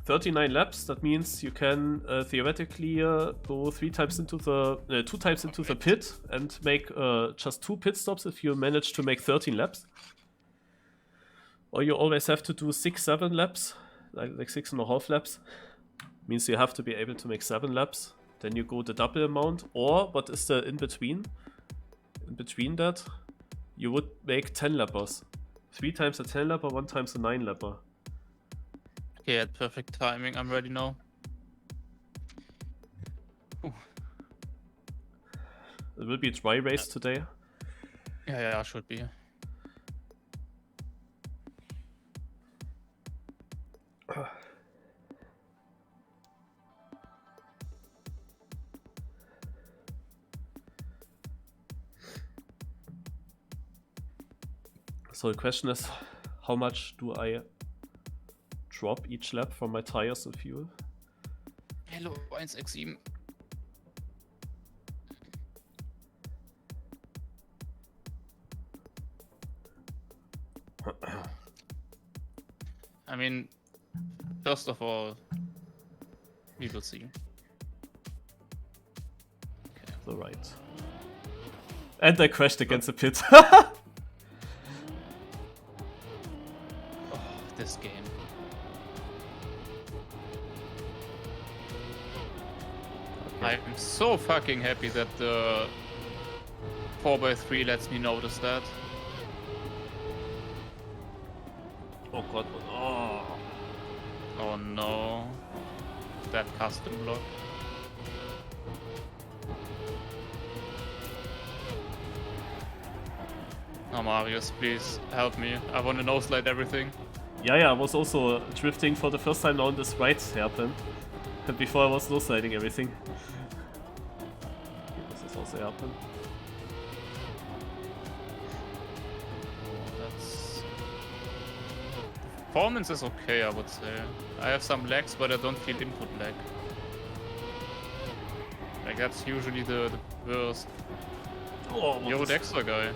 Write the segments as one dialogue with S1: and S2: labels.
S1: 39 laps. That means you can theoretically go 2 times into the pit and make just 2 pit stops if you manage to make 13 laps. Or you always have to do 6-7 laps, like 6.5 laps. Means you have to be able to make 7 laps. Then you go the double amount. Or what is the in between? In between that, you would make 10 lappers. 3 times a 10 lapper, 1 times a 9 lapper.
S2: Okay, at perfect timing. I'm ready now. Ooh.
S1: It will be a dry race today.
S2: Yeah, should be.
S1: So the question is, how much do I drop each lap from my tires and fuel?
S2: Hello, 167. I mean, first of all, we will see.
S1: Okay, the right. And I crashed against the pit.
S2: This game. I'm so fucking happy that the 4x3 lets me notice that.
S1: Oh god, oh.
S2: Oh no. That custom block. Oh, Marius, please help me. I want to noslide everything.
S1: Yeah, I was also drifting for the first time now in this right hairpin. And before I was nosliding everything. Okay, this is also hairpin.
S2: Performance is okay, I would say. I have some lags, but I don't feel input lag. Like, that's usually the worst.
S1: Oh,
S2: You're the extra guy.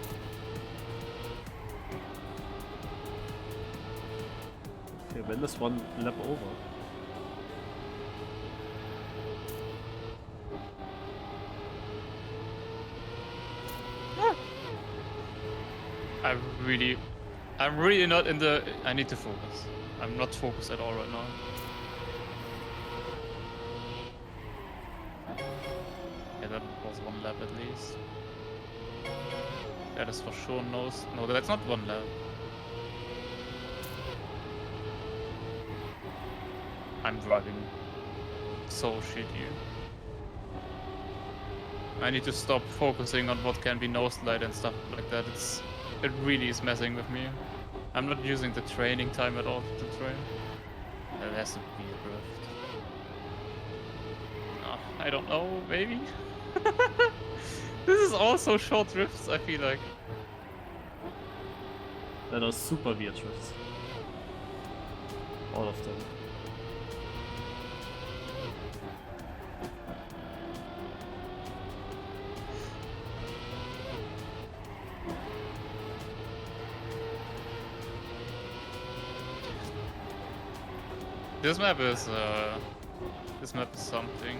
S1: Okay, when is one lap over?
S2: I'm really not in the... I need to focus. I'm not focused at all right now. Yeah, that was 1 lap at least. That is for sure no, that's not 1 lap. I'm driving so shitty. I need to stop focusing on what can be noslide and stuff like that. It really is messing with me. I'm not using the training time at all to train. There has to be a drift. Oh, I don't know, maybe? This is also short drifts, I feel like.
S1: That are super weird drifts. All of them.
S2: This map is something.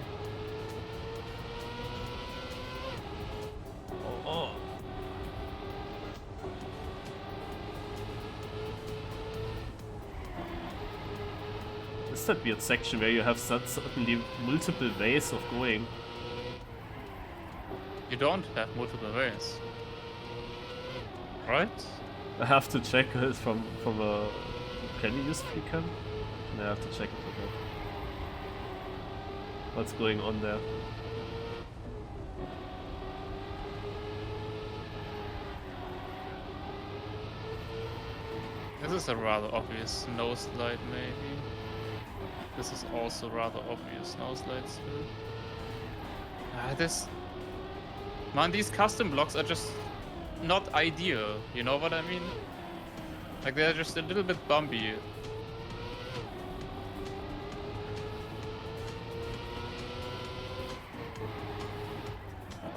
S1: Oh. It's that weird section where you have suddenly multiple ways of going.
S2: You don't have multiple ways, right?
S1: I have to check it from a... Can you use free cam? I have to check it for that. What's going on there?
S2: This is a rather obvious noslide, maybe. This is also rather obvious noslide still. Man, these custom blocks are just not ideal, you know what I mean? Like, they're just a little bit bumpy.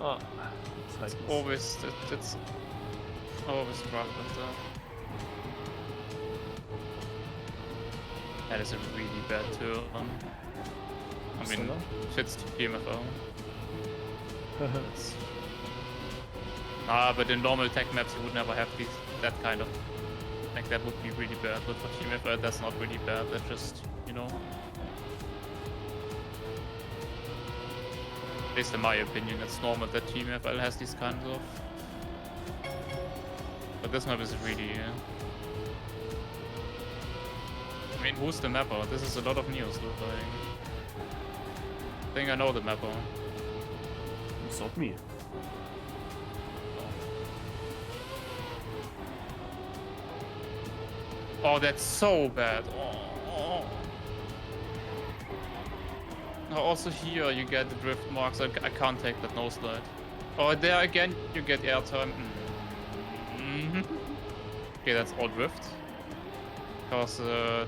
S1: Oh,
S2: it's always rough with that. That is a really bad turn. I mean, fits to TMFL. But in normal tech maps you would never have that kind of... Like that would be really bad, but for TMFL that's not really bad, that's just, you know... At least in my opinion, it's normal that TMFL has these kinds of... But this map is really... I mean, who's the mapper? This is a lot of Neos, look like. I think I know the mapper.
S1: It's not me.
S2: Oh, that's so bad. Oh. Also here you get the drift marks. I can't take that noslide. Oh, there again you get airtime. Okay, that's all drift. Because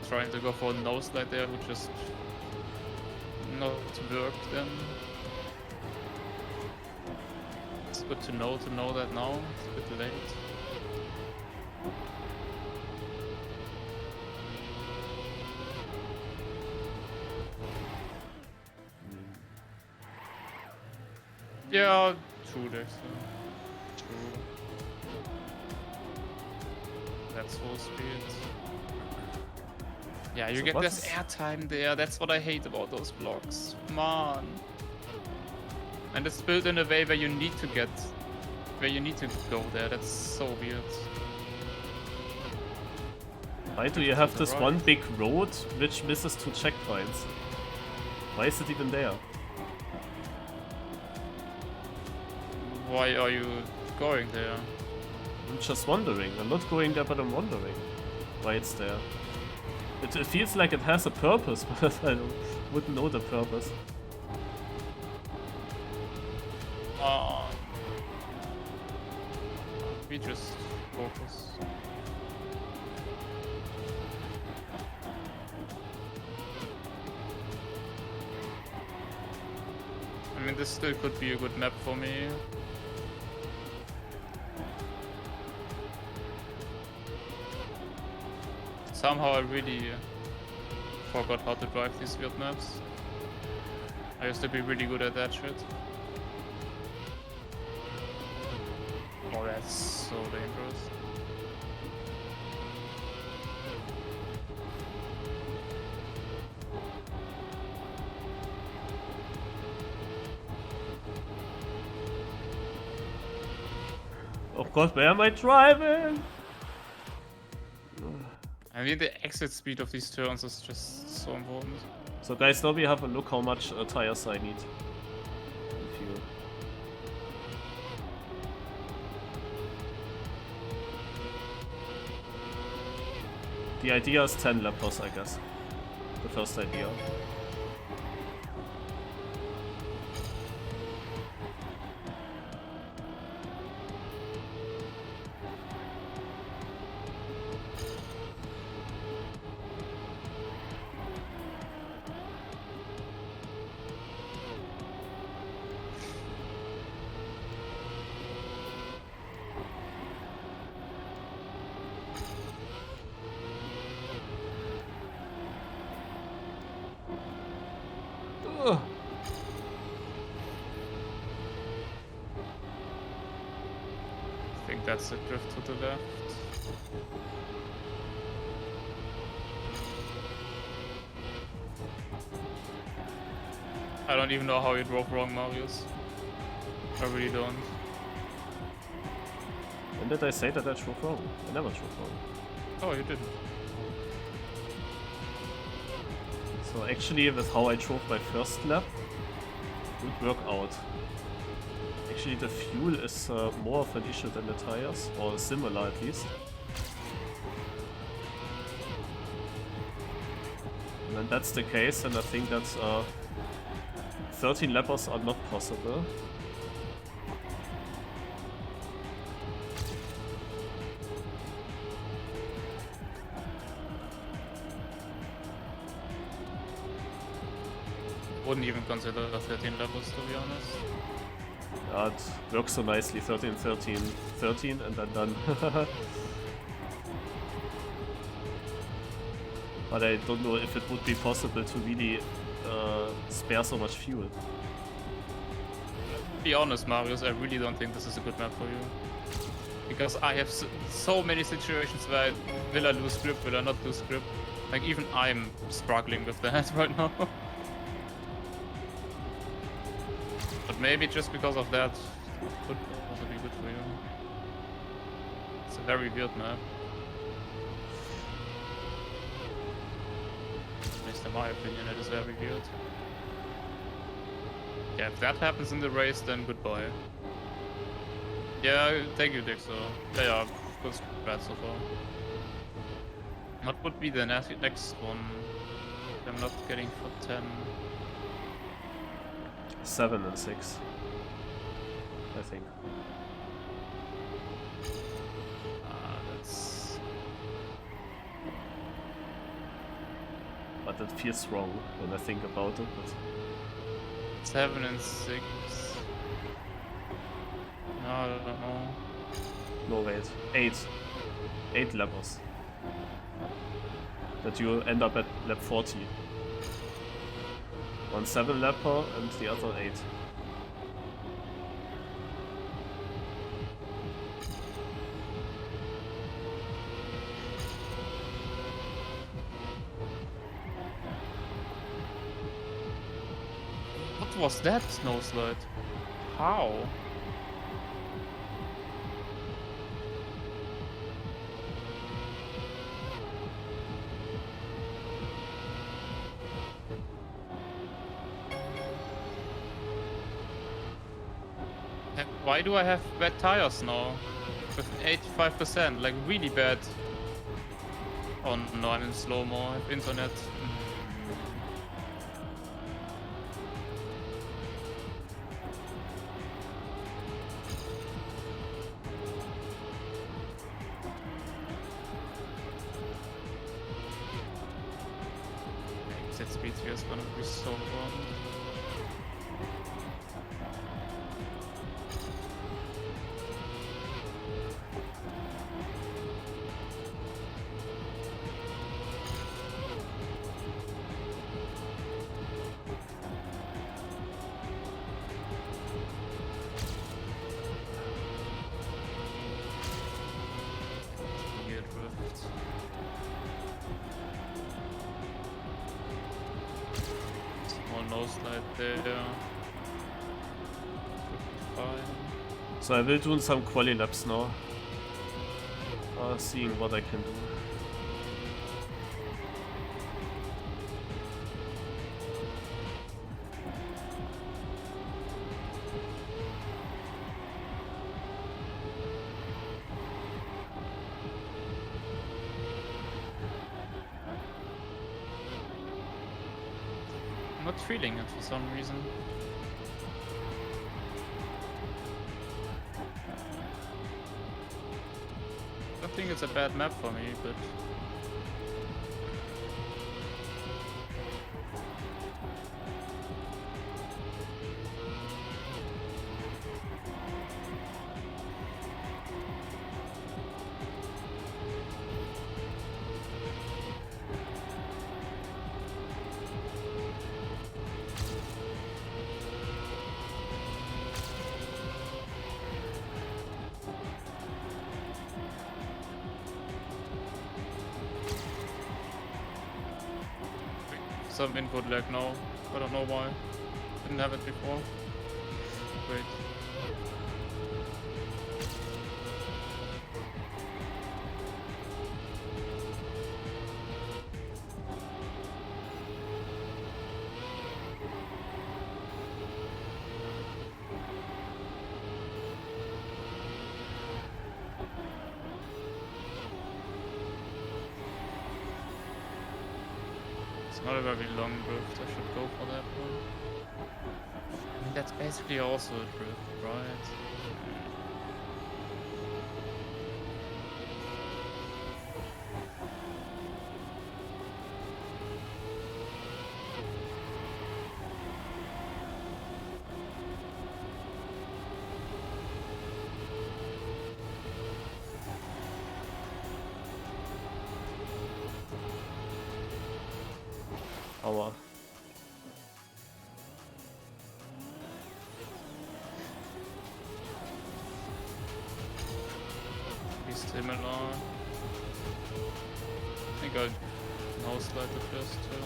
S2: trying to go for a noslide there would just not work then. It's good to know that now. It's a bit late. Yeah, true, Dexter. True. That's full speed. Yeah, you get this airtime there. That's what I hate about those blocks. Come on. And it's built in a way where you need to go there. That's so weird.
S1: Why do you have this one big road which misses 2 checkpoints? Why is it even there?
S2: Why are you going there?
S1: I'm just wondering. I'm not going there, but I'm wondering why it's there. It feels like it has a purpose, but I wouldn't know the purpose.
S2: We just focus. I mean, this still could be a good map for me. Somehow I really forgot how to drive these weird maps. I used to be really good at that shit. Oh, that's so dangerous.
S1: Oh god, where am I driving?
S2: I mean, the exit speed of these turns is just so important.
S1: So guys, now we have a look how much tires I need. Fuel. The idea is 10 lappers, I guess. The first idea.
S2: I think that's a drift to the left. I don't even know how you drove wrong, Marius. I really don't.
S1: When did I say that I drove wrong? I never drove wrong.
S2: Oh, you didn't.
S1: So actually, with how I drove my first lap, it would work out. Actually, the fuel is more of an issue than the tires, or similar at least. And when that's the case, then I think that 13 lappers are not possible.
S2: Wouldn't even consider 13 levels, to be honest.
S1: Yeah, it works so nicely, 13, 13, 13, and then done. But I don't know if it would be possible to really spare so much fuel.
S2: Be honest, Marius, I really don't think this is a good map for you. Because I have so many situations where will I lose grip, will I not lose grip. Like even I'm struggling with that right now. But maybe just because of that, it could also be good for you. It's a very weird map. At least in my opinion, it is very weird. Yeah, if that happens in the race, then goodbye. Yeah, thank you, Dixo. Yeah, good strat so far. What would be the next one? I'm not getting for 10.
S1: 7 and 6, I think.
S2: That's...
S1: But it feels wrong when I think about it. But
S2: 7 and 6. No, I don't know.
S1: no, wait. 8. 8 lappers. That you end up at lap 40. One 7 lapper and the other 8.
S2: What was that noslide? How? Why do I have bad tires now? With 85%, like really bad. Oh no, I'm in slow-mo, I have internet. Exit speed here is gonna be so wrong. Noslide there. Fine.
S1: So I will do some quali laps now. Seeing what I can do.
S2: I'm not feeling it for some reason. I think it's a bad map for me, but... Some input lag now. I don't know why. Didn't have it before. Wait. Not a very long drift, I should go for that one. I mean, that's basically also a drift, right?
S1: Aua.
S2: Be similar. I think I'll noslide the first two.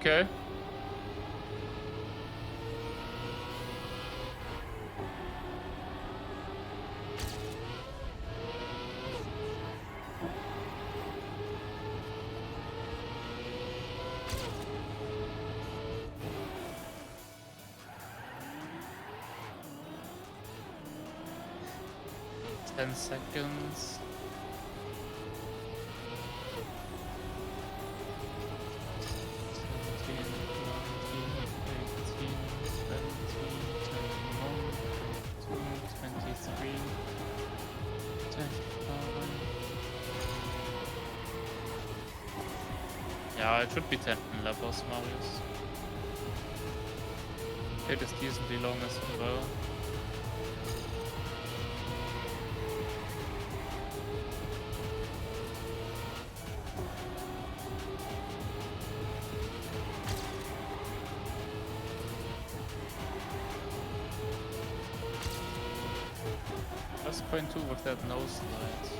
S2: Okay. Ten seconds. 25. Yeah, it should be 10 levels, Marius. It is decently long as well. +0.2 with that noslide.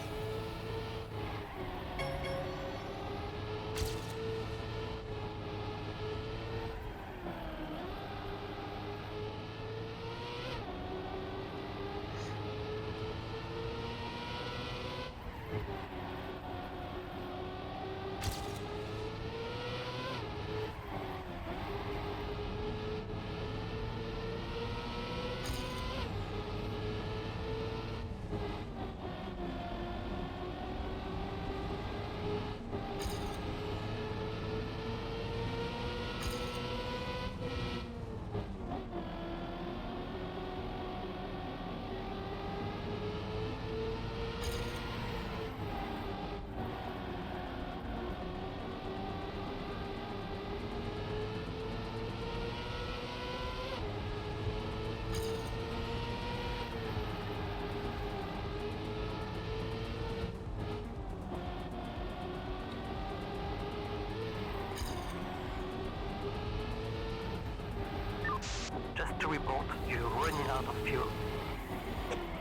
S3: Just to report, you're running out of fuel.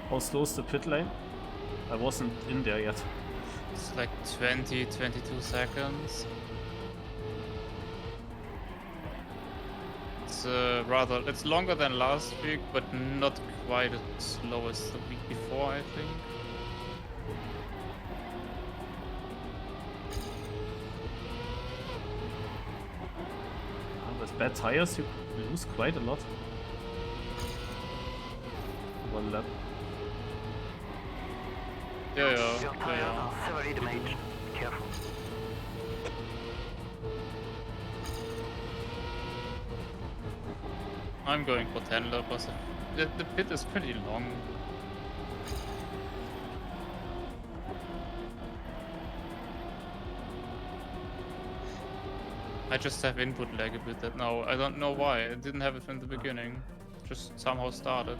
S1: How slow is the pit lane? I wasn't in there yet.
S2: It's like 20, 22 seconds. It's it's longer than last week, but not quite as slow as the week before, I think.
S1: With bad tires, you lose quite a lot. One lap.
S2: Yeah,
S3: Your tires are severely damaged. Be careful.
S2: I'm going for 10 laps. The pit is pretty long. I just have input lag a bit now. I don't know why. I didn't have it from the beginning. Just somehow started.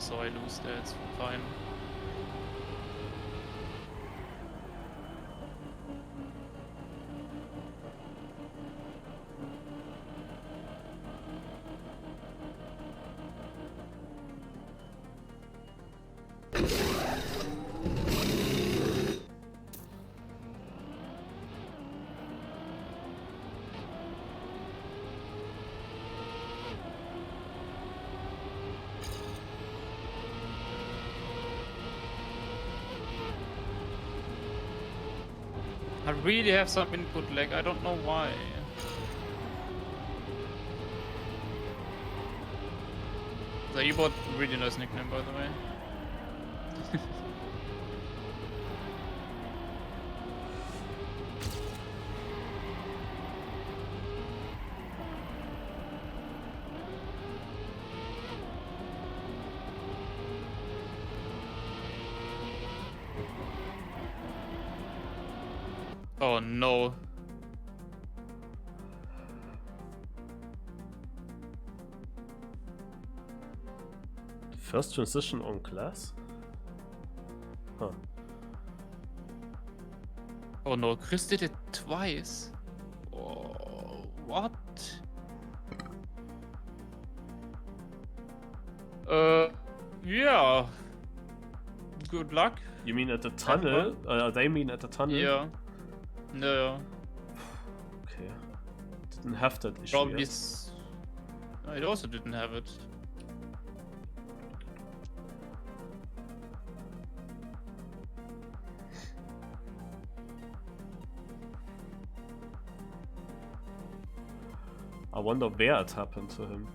S2: so I lose there, it's fine. I really have some input lag, I don't know why. The E-bot, really nice nickname by the way. Oh no.
S1: First transition on class? Huh.
S2: Oh no, Chris did it twice. Oh, what? Yeah. Good luck.
S1: You mean at the tunnel? They mean at the tunnel?
S2: Yeah. No.
S1: Okay. Didn't have that issue
S2: Probably.
S1: yet.
S2: No, it also didn't have it.
S1: I wonder where it happened to him.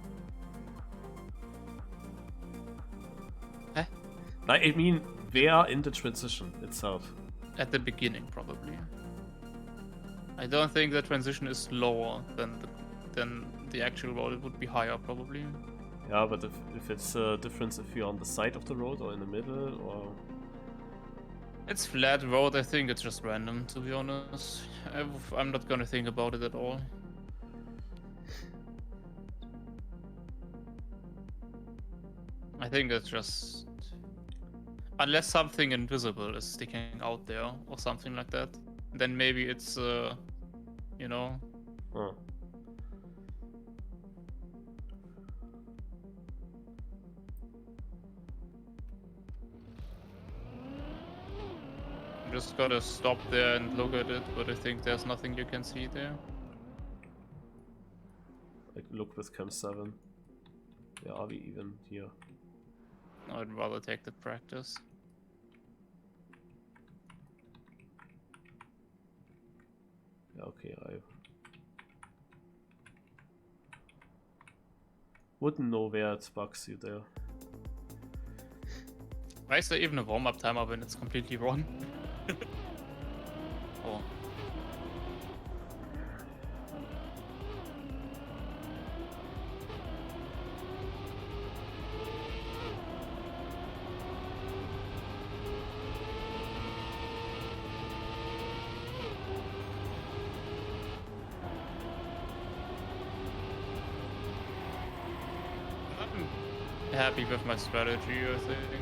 S2: Huh?
S1: I mean, where in the transition itself?
S2: At the beginning, probably. I don't think the transition is lower than the actual road. It would be higher, probably.
S1: Yeah, but if it's a difference if you're on the side of the road or in the middle or...
S2: It's flat road. I think it's just random, to be honest. I'm not gonna think about it at all. I think it's just... Unless something invisible is sticking out there or something like that, then maybe it's, you know...
S1: Huh.
S2: You just gotta stop there and look at it, but I think there's nothing you can see there.
S1: Like, look with Cam 7. Yeah, are we even here?
S2: I'd rather take the practice.
S1: Yeah, okay, I wouldn't know where it bugs you there.
S2: Why is there even a warm-up timer when it's completely wrong? Oh. I'm happy with my strategy, I think.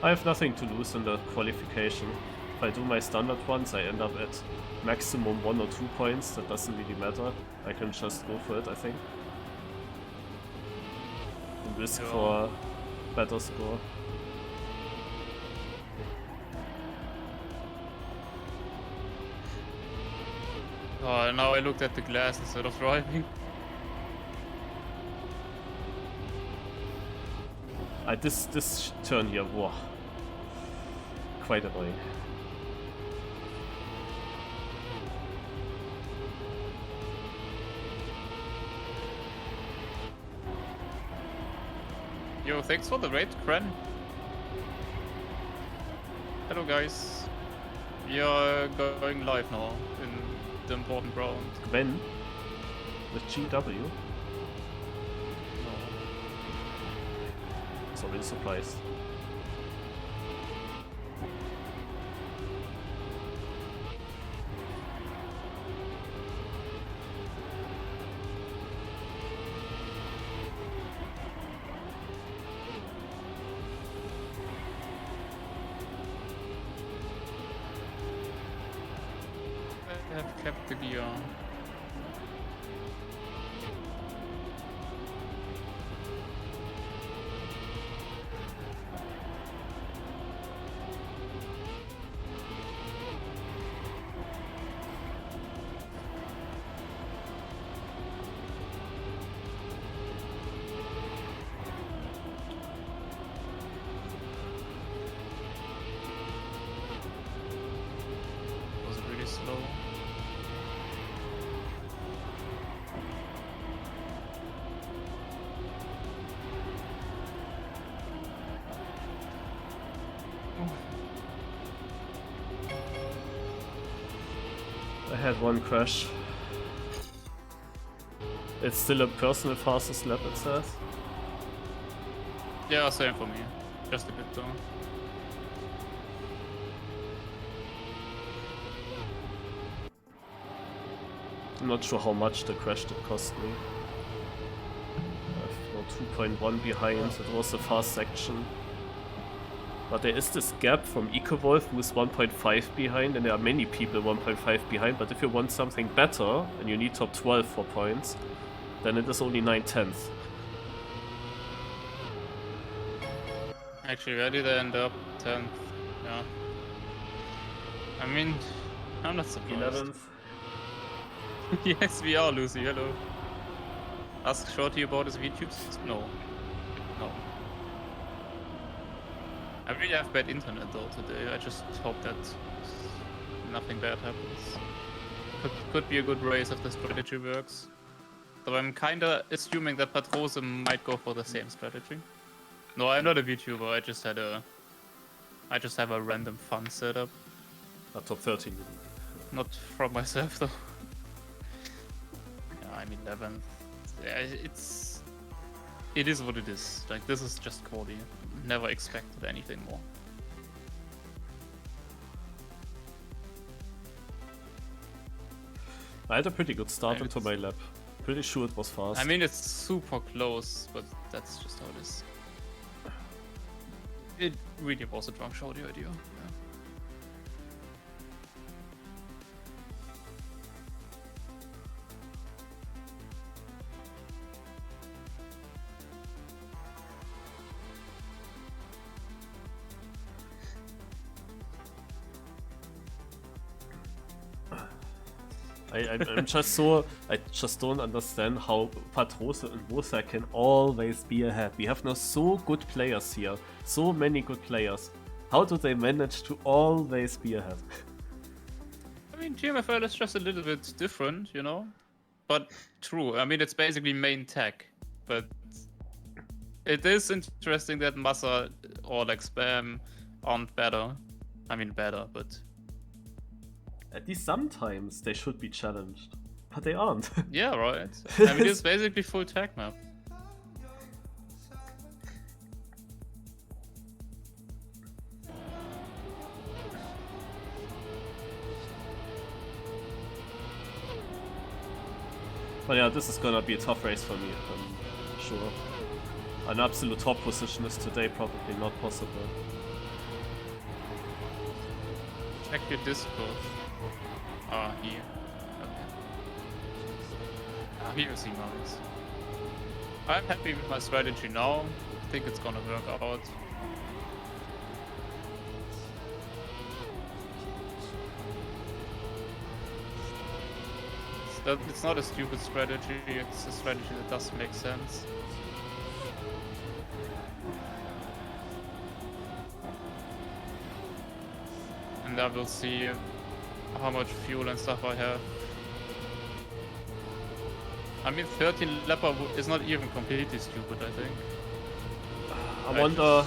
S1: I have nothing to lose in the qualification. If I do my standard ones, I end up at maximum 1 or 2 points. That doesn't really matter. I can just go for it, I think. And risk for a better score.
S2: Oh, now I looked at the glass instead of driving.
S1: This turn here, wow. Quite annoying.
S2: Yo, thanks for the raid, Kren. Hello guys. We are going live now in the important round.
S1: Gwen with GW. It's already surprised.
S2: have kept the gear. Was it really slow?
S1: I had one crash. It's still a personal fastest lap, it says.
S2: Yeah, same for me. Just a bit though.
S1: I'm not sure how much the crash did cost me. I'm 2.1 behind, it was a fast section. But there is this gap from EcoWolf who is 1.5 behind, and there are many people 1.5 behind, but if you want something better, and you need top 12 for points, then it is only 9/10.
S2: Actually, where did I end up? 10th. Yeah. I mean, I'm not surprised.
S1: 11th.
S2: Yes, we are, Lucy. Hello. Ask Shorty about his VTubes? No. No. I really have bad internet though today. I just hope that nothing bad happens. Could be a good race if the strategy works. So I'm kinda assuming that Patrose might go for the same strategy. No, I'm not a VTuber. I just have a random fun setup.
S1: Top 13.
S2: Not from myself though. Yeah, I'm 11th. Yeah, it is what it is. Like, this is just quality. Never expected anything more.
S1: I had a pretty good start
S2: Maybe
S1: into
S2: it's-
S1: my lap. Pretty sure it was fast.
S2: I mean, it's super close, but that's just how it is. It really was a drunk shorty idea. Yeah.
S1: I'm just so... I just don't understand how Patrose and Wosa can always be ahead. We have now so good players here. So many good players. How do they manage to always be ahead?
S2: I mean, TMFL is just a little bit different, you know? But true. I mean, it's basically main tech. But it is interesting that Massa or like Spam aren't better. I mean, better, but...
S1: At least sometimes they should be challenged. But they aren't.
S2: Yeah, right. I mean, it's basically full tech map.
S1: But yeah, this is gonna be a tough race for me, I'm sure. An absolute top position is today probably not possible.
S2: Check your Discord. Ah, here. Okay. Here you see mines. I'm happy with my strategy now. I think it's gonna work out. It's not a stupid strategy, it's a strategy that does make sense. And I will see how much fuel and stuff I have. I mean, 13 lapper is not even completely stupid, I think.
S1: I wonder,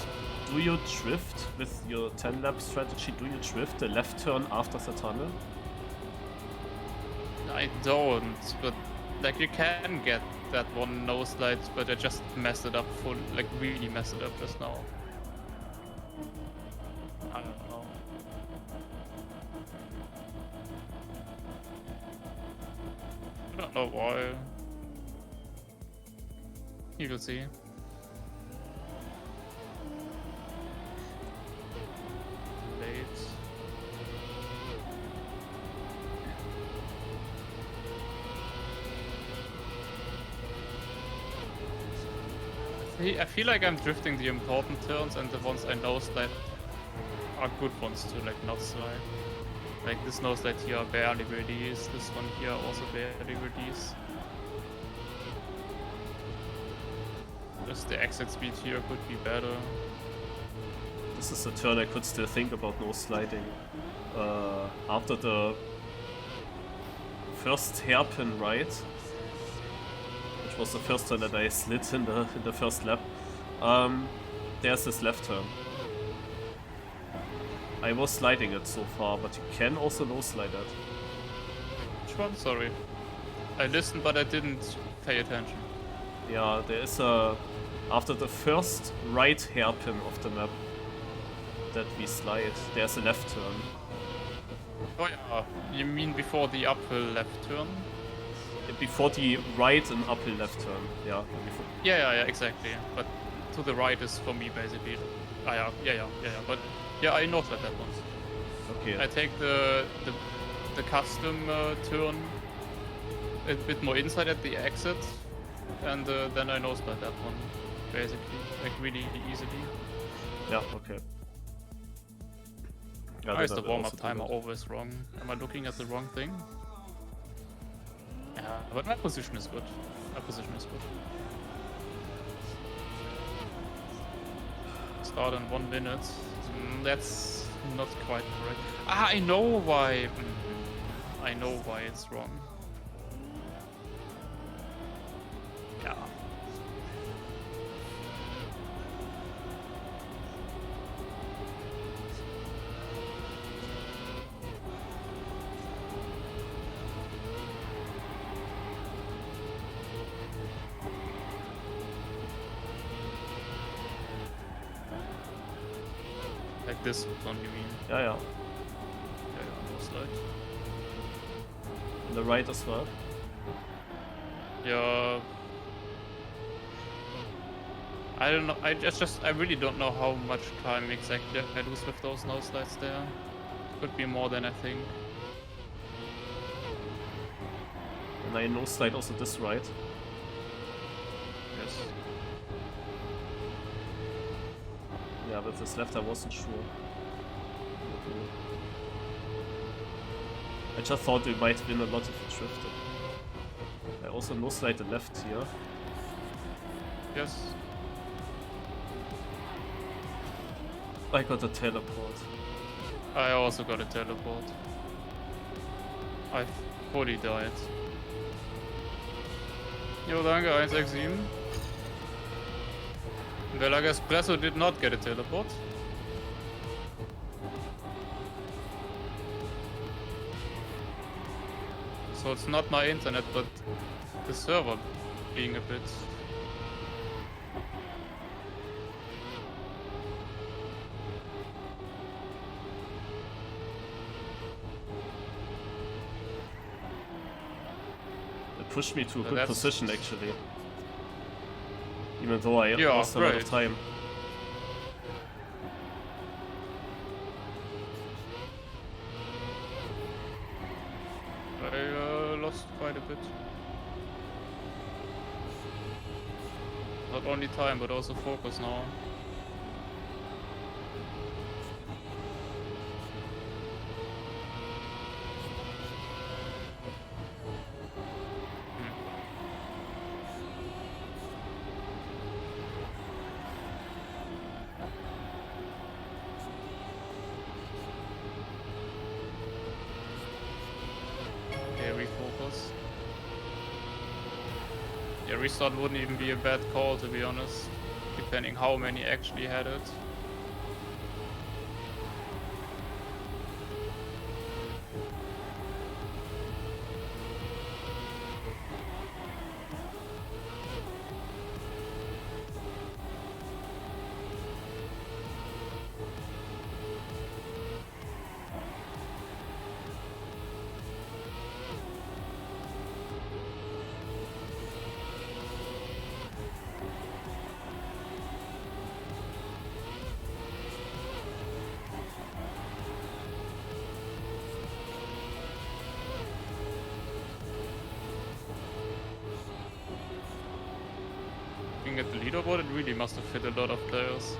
S1: do you drift with your 10 lap strategy? Do you drift the left turn after the tunnel?
S2: I don't, but like you can get that one noslide, but I just messed it up full, like really messed it up just now. I don't know. I don't know why. You will see. Late. I feel like I'm drifting the important turns, and the ones I noslide are good ones to like not slide. Like this noslide here barely release, this one here also barely release. Just the exit speed here could be better.
S1: This is a turn I could still think about no sliding. After the first hairpin right, which was the first turn that I slid in the first lap, there's this left turn. I was sliding it so far, but you can also no slide it.
S2: Which one? Sorry. I listened, but I didn't pay attention.
S1: Yeah, there is a... After the first right hairpin of the map that we slide, there's a left turn.
S2: Oh yeah, you mean before the uphill left turn?
S1: Before the right and uphill left turn, yeah. Before.
S2: Yeah, exactly. But to the right is for me basically. Yeah. But yeah, I noted that once.
S1: Okay.
S2: I take the custom turn a bit more inside at the exit, and then I noslide that one, basically, like really easily.
S1: Yeah, okay. Yeah,
S2: Why is
S1: then
S2: the
S1: I will
S2: warm-up
S1: also do
S2: timer
S1: that.
S2: always wrong? Am I looking at the wrong thing? Yeah, but my position is good. My position is good. Start in 1 minute. That's not quite correct. Ah, I know why. I know why it's wrong. Yeah. Like this one, you mean?
S1: Yeah.
S2: Yeah, no slide.
S1: On the right as well.
S2: Yeah. I don't know. I really don't know how much time exactly I lose with those no slides there. Could be more than I think.
S1: And I no slide also this right.
S2: Yes.
S1: Yeah, with this left I wasn't sure. I just thought we might win a lot if we drifted. I also no slide the left here.
S2: Yes.
S1: I got a teleport.
S2: I also got a teleport. I fully died. Jo, danke, 167. Velag Espresso did not get a teleport. So it's not my internet, but the server being a bit...
S1: It pushed me to a
S2: So
S1: good
S2: that's-
S1: position actually. Even though I
S2: Yeah,
S1: lost a lot of
S2: great.
S1: time.
S2: I lost quite a bit. Not only time, but also focus now. Okay, refocus. Yeah, restart wouldn't even be a bad call, to be honest, depending how many actually had it. leaderboard, it really must have fit a lot of players.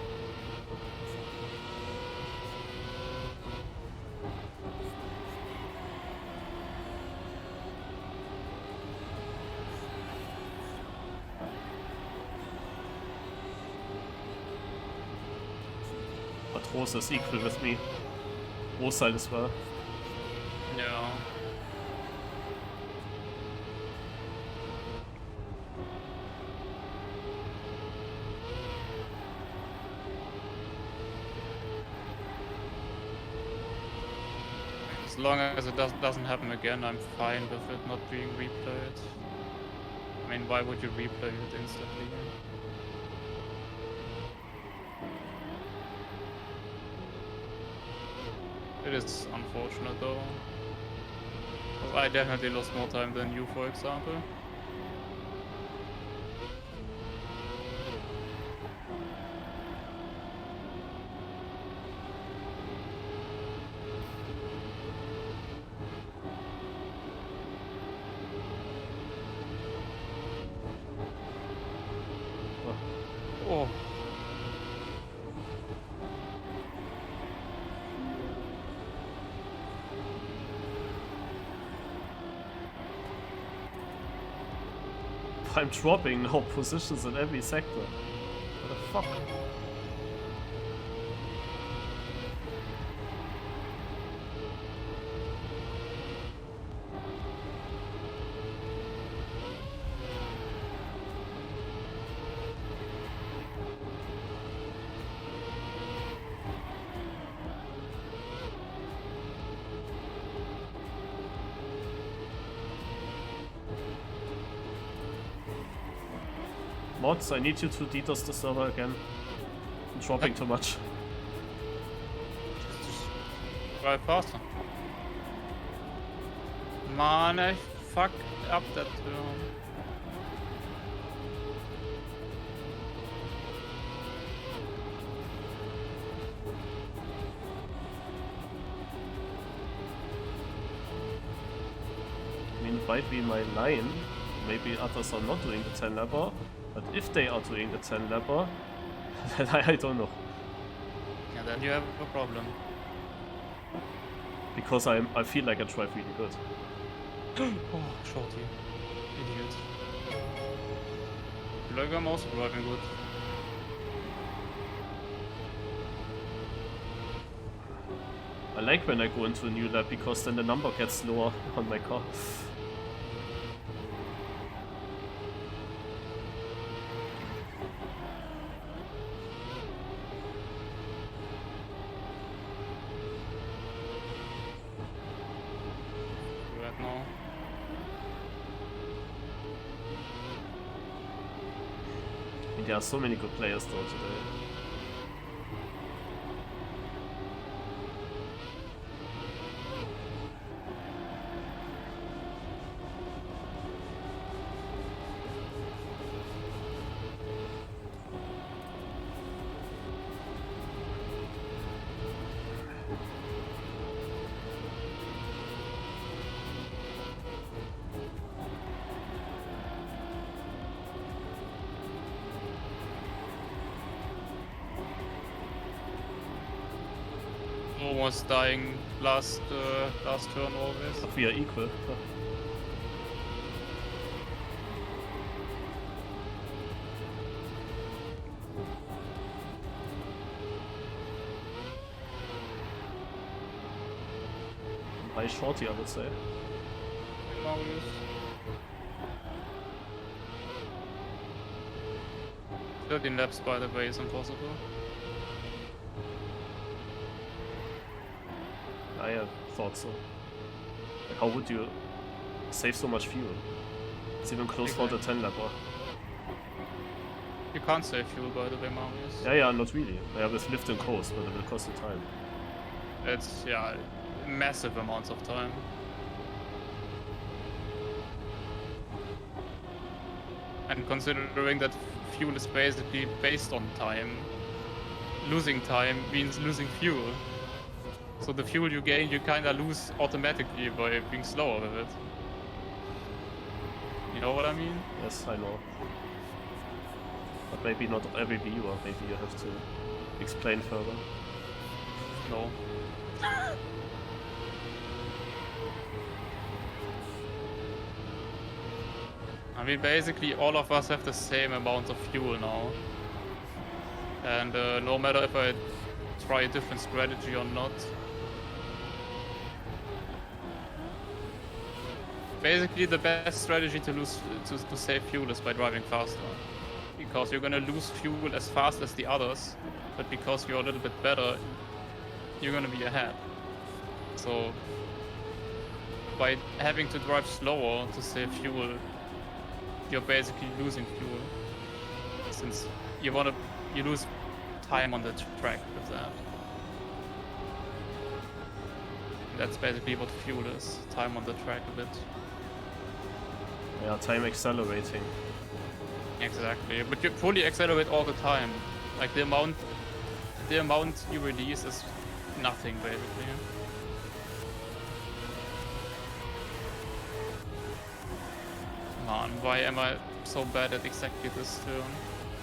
S1: But Rosa is equal with me. Rosa as well.
S2: Yeah. As long as it doesn't happen again, I'm fine with it not being replayed. I mean, why would you replay it instantly? It is unfortunate though. 'Cause I definitely lost more time than you, for example. Oh.
S1: I'm dropping now positions in every sector. What the fuck? Mods, I need you to DDoS the server again. I'm dropping too much.
S2: Drive faster. Man, I fucked up that turn.
S1: I mean, it might be my line. Maybe others are not doing the 10 lapper. But if they are doing the 10 lapper, then I don't know.
S2: Yeah, then you have a problem.
S1: Because I feel like I drive really good.
S2: Oh, shorty. Idiot. I feel like I'm also driving good.
S1: I like when I go into a new lap because then the number gets lower on my car.
S2: Right now.
S1: And there are so many good players though today.
S2: Almost dying last turn always.
S1: But we are equal. By shorty, I would say.
S2: Marius. "13 laps, by the way, is impossible."
S1: I thought so. Like, how would you save so much fuel? It's even close for the 10 lapper.
S2: You can't save fuel, by the way, Marius.
S1: Yeah, not really. Yeah, with lift and coast, but it will cost you time.
S2: It's, yeah, massive amounts of time. And considering that fuel is basically based on time, losing time means losing fuel. So the fuel you gain, you kinda lose automatically by being slower with it. You know what I mean?
S1: Yes, I know. But maybe not every viewer, maybe you have to explain further.
S2: No. I mean, basically all of us have the same amount of fuel now. And no matter if I try a different strategy or not. Basically the best strategy to save fuel is by driving faster. Because you're gonna lose fuel as fast as the others, but because you're a little bit better, you're gonna be ahead. So by having to drive slower to save fuel, you're basically losing fuel. Since you lose time on the track with that. That's basically what fuel is, time on the track a bit.
S1: Yeah, time accelerating.
S2: Exactly, but you fully accelerate all the time. Like the amount you release is nothing basically. Man, why am I so bad at exactly this turn?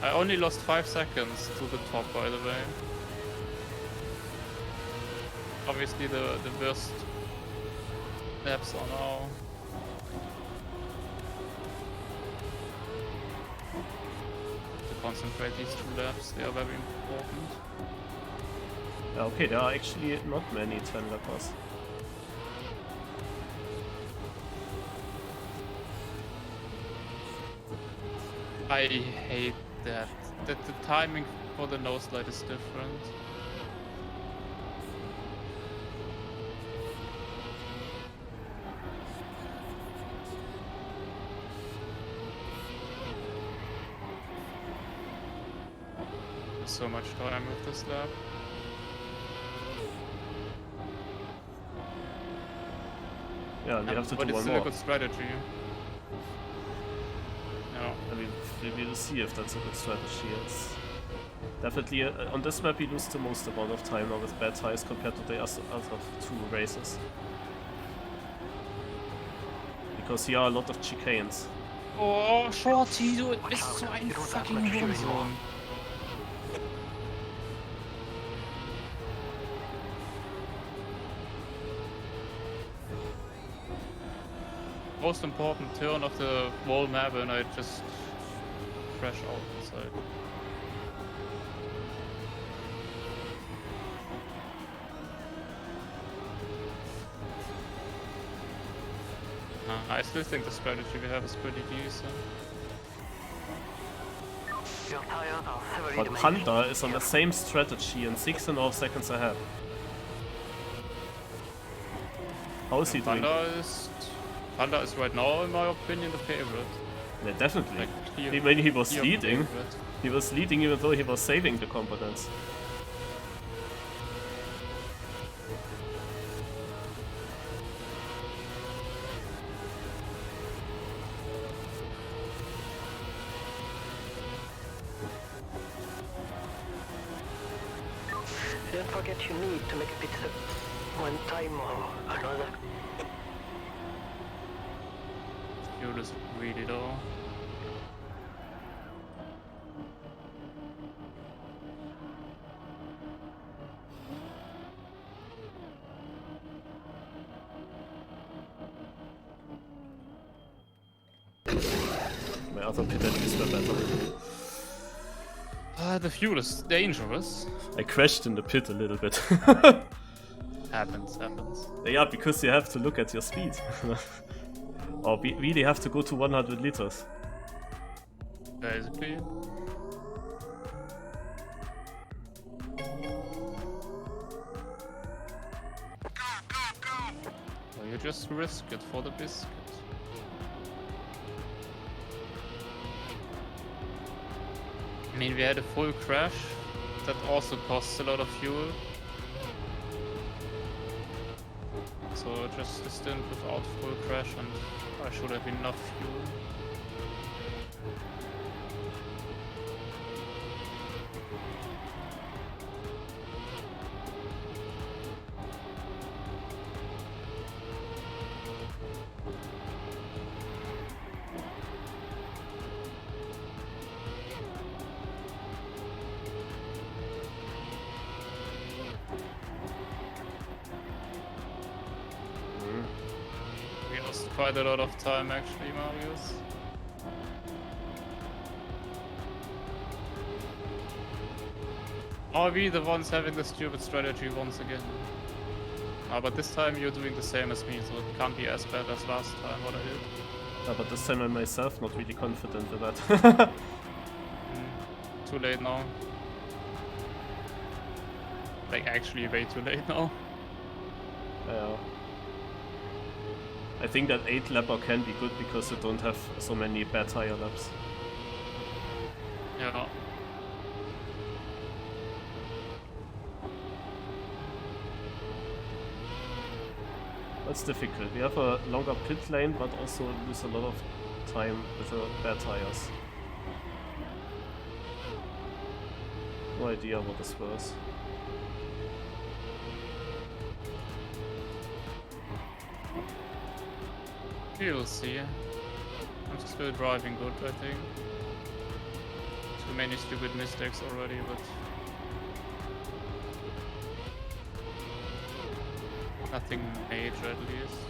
S2: I only lost 5 seconds to the top, by the way. Obviously the worst laps are now. To concentrate these 2 laps, they are very important.
S1: Yeah, okay, there are actually not many 10 lappers.
S2: I hate that the timing for the noslide is different. So much time with this lap.
S1: Yeah, and we have to
S2: but
S1: do
S2: it's
S1: one
S2: still
S1: more.
S2: a good strategy. No.
S1: I mean, we will see if that's a good strategy. It's definitely, on this map we lose the most amount of time now with bad tires compared to the other 2 races. Because here are a lot of chicanes.
S2: Oh, Shorty, du bist so ein
S3: You don't have
S2: fucking
S3: much fuel
S2: Hurensohn.
S3: anymore.
S2: Most important turn of the whole map and I just crash out inside. I still think the strategy we have is pretty decent.
S3: Your tires are severely
S1: But
S3: damaged.
S1: Panda is on the same strategy and 6.5 seconds ahead. How is he doing?
S2: Panda is right now, in my opinion, the favorite.
S1: Yeah, definitely.
S2: Like,
S1: When he was
S2: clear
S1: leading,
S2: favorite.
S1: he was leading even though he was saving the components.
S3: Don't forget you need to make a pit stop one time or another.
S2: Fuel is really low.
S1: My other pit entries were better.
S2: The fuel is dangerous.
S1: I crashed in the pit a little bit.
S2: Happens.
S1: Yeah, because you have to look at your speed. Or we really have to go to 100 liters.
S2: Basically. Well, you just risk it for the biscuit. I mean, we had a full crash. That also costs a lot of fuel. So just a stint without full crash and I should have enough fuel. quite a lot of time actually, Marius. Are we the ones having the stupid strategy once again? But this time you're doing the same as me, so it can't be as bad as last time what I did.
S1: But this time I'm myself not really confident with that.
S2: Too late now. Like actually way too late now.
S1: Yeah. I think that 8 lapper can be good because you don't have so many bad tire laps.
S2: Yeah.
S1: That's difficult. We have a longer pit lane, but also lose a lot of time with the bad tires. No idea what is worse.
S2: We'll see. I'm still driving good, I think. Too many stupid mistakes already, but nothing major at least.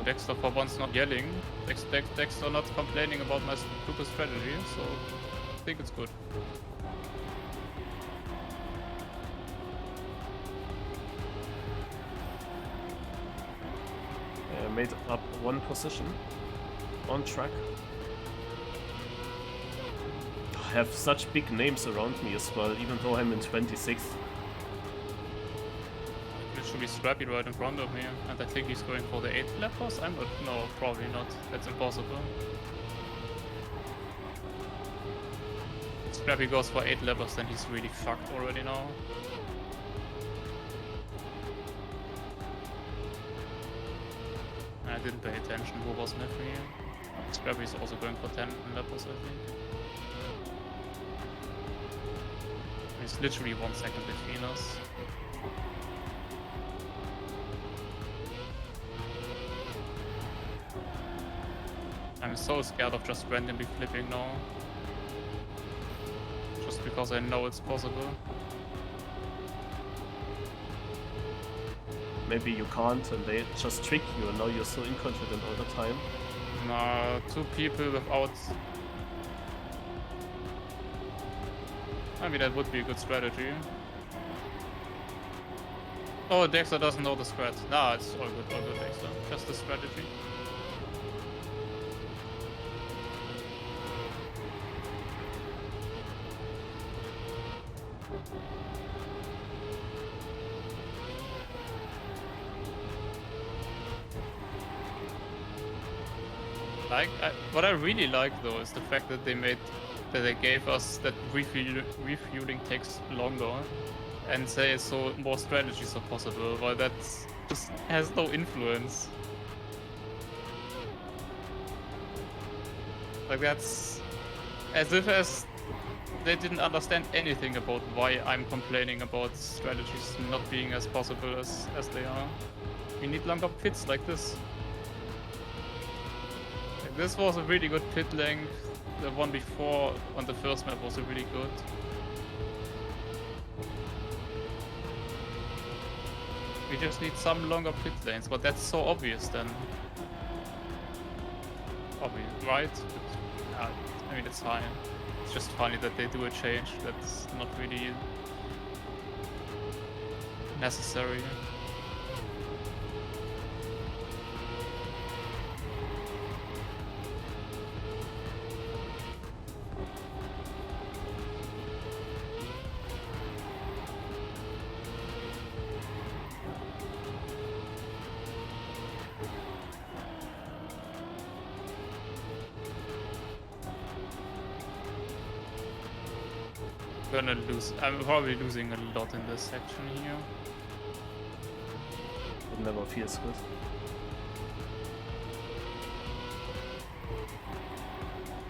S2: Dexter for once not yelling. Dexter not complaining about my stupid strategy, so I think it's good.
S1: Made up 1 position on track. I have such big names around me as well, even though I'm in 26th.
S2: Literally Scrappy right in front of me, and I think he's going for the 8th lap pass. I'm not. No, probably not. That's impossible. If Scrappy goes for 8 lappers, then he's really fucked already now. I didn't pay attention who was left me. Scrappy's also going for 10 lappers, I think. It's literally 1 second between us. I'm so scared of just randomly flipping now. Just because I know it's possible.
S1: Maybe you can't and they just trick you and now you're so inconfident all the time.
S2: Nah, 2 people without... I mean, that would be a good strategy. Oh, Dexter doesn't know the strat. Nah, it's all good, Dexter. Just the strategy. What I really like though is the fact that they gave us that refueling takes longer, and say so more strategies are possible, while that just has no influence. Like that's as if they didn't understand anything about why I'm complaining about strategies not being as possible as they are. We need longer pits like this. This was a really good pit length. The one before on the first map was really good. We just need some longer pit lanes, but that's so obvious then. Obvious, right? But, I mean, it's fine. It's just funny that they do a change that's not really necessary. Gonna lose. I'm probably losing a lot in this section here.
S1: It never feels good.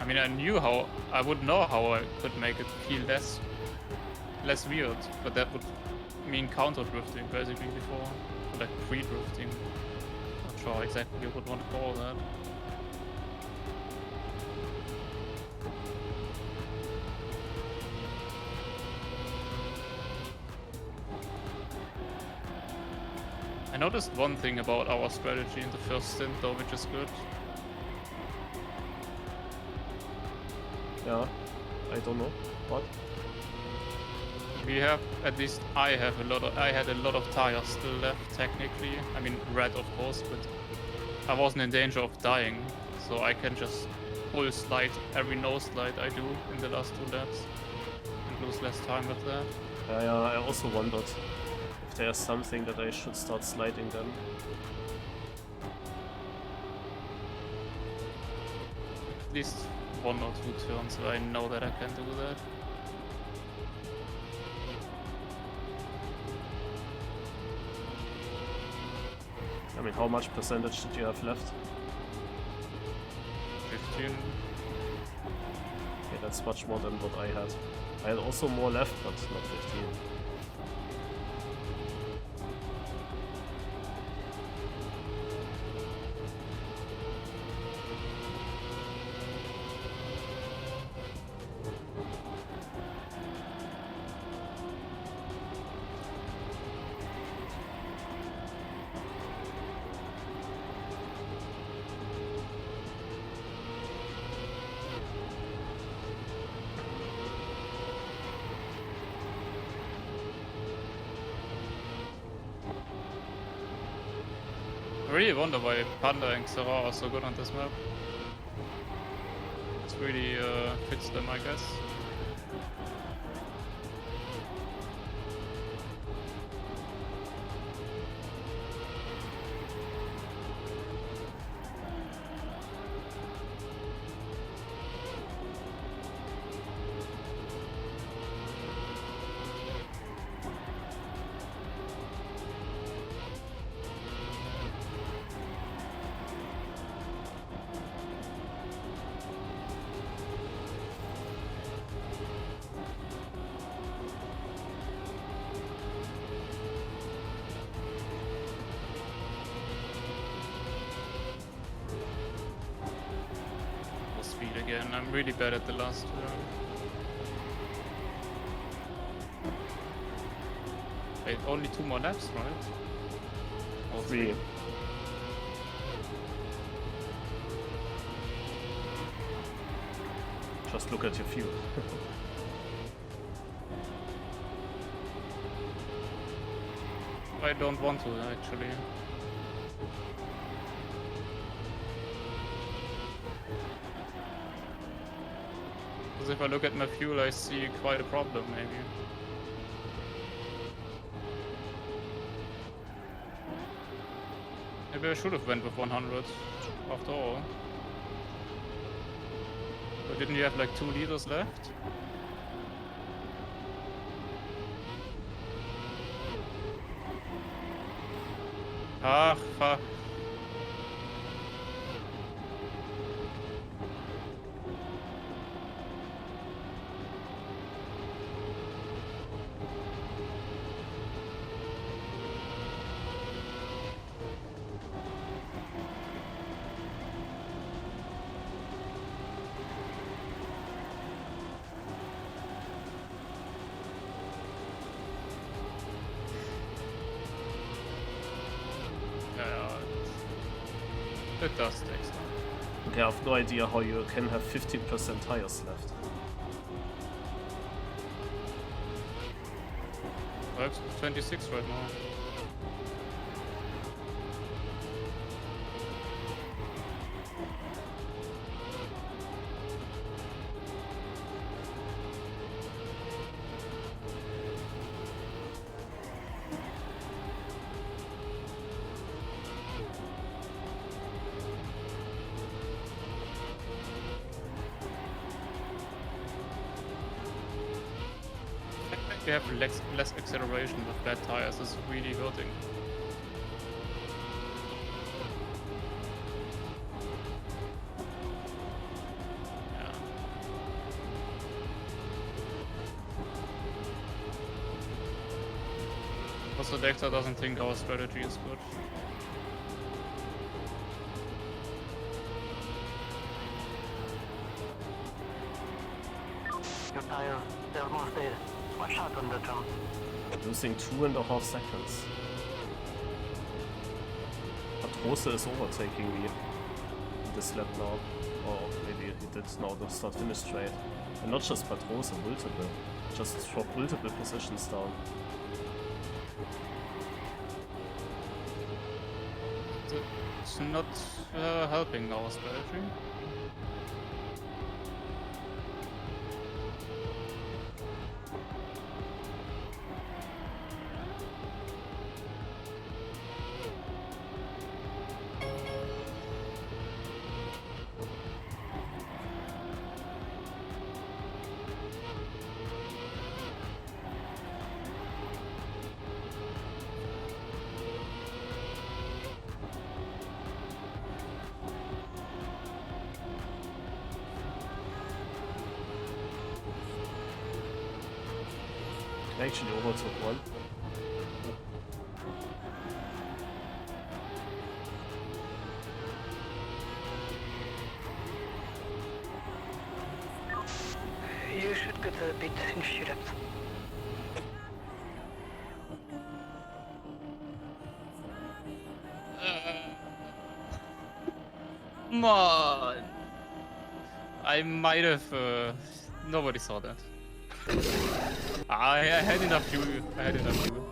S2: I mean, I would know how I could make it feel less weird, but that would mean counter drifting basically before, or like pre-drifting. Not sure exactly what I would want to call that. noticed one thing about our strategy in the first stint though, which is good.
S1: Yeah, I don't know. What?
S2: We have, at least I had a lot of tires still left technically. I mean red of course, but I wasn't in danger of dying, so I can just full slide every noslide I do in the last 2 laps and lose less time with that.
S1: Yeah, I also wondered if there's something that I should start sliding then.
S2: At least 1 or 2 turns where I know that I can do that.
S1: I mean, how much percentage did you have left?
S2: 15.
S1: Okay, that's much more than what I had. I had also more left, but not 15.
S2: I really wonder why Panda and Xera are so good on this map. It really fits them, I guess. Again, I'm really bad at the last turn. Wait, only 2 more laps, right? Or
S1: 3. Just look at your fuel.
S2: I don't want to, actually. If I look at my fuel, I see quite a problem, maybe. Maybe I should have went with 100, after all. But didn't you have like 2 liters left? Ah, fuck. It does take some.
S1: Okay, I have no idea how you can have 15% tires left.
S2: I have 26 right now. You have less acceleration with bad tires, is really hurting. Yeah. Also, Dexter doesn't think our strategy is good.
S3: Your tire, they're almost there. Watch out on the jump.
S1: Losing 2.5 seconds. Patrose is overtaking me this lap now. Or maybe he did now the start-finish straight. And not just Patrose, multiple. Just drop multiple positions down.
S2: It's not helping our strategy.
S1: I actually overtook one.
S3: You should get a bit in few laps.
S2: Come on! I might have. Nobody saw that. I had enough fuel. I had enough fuel.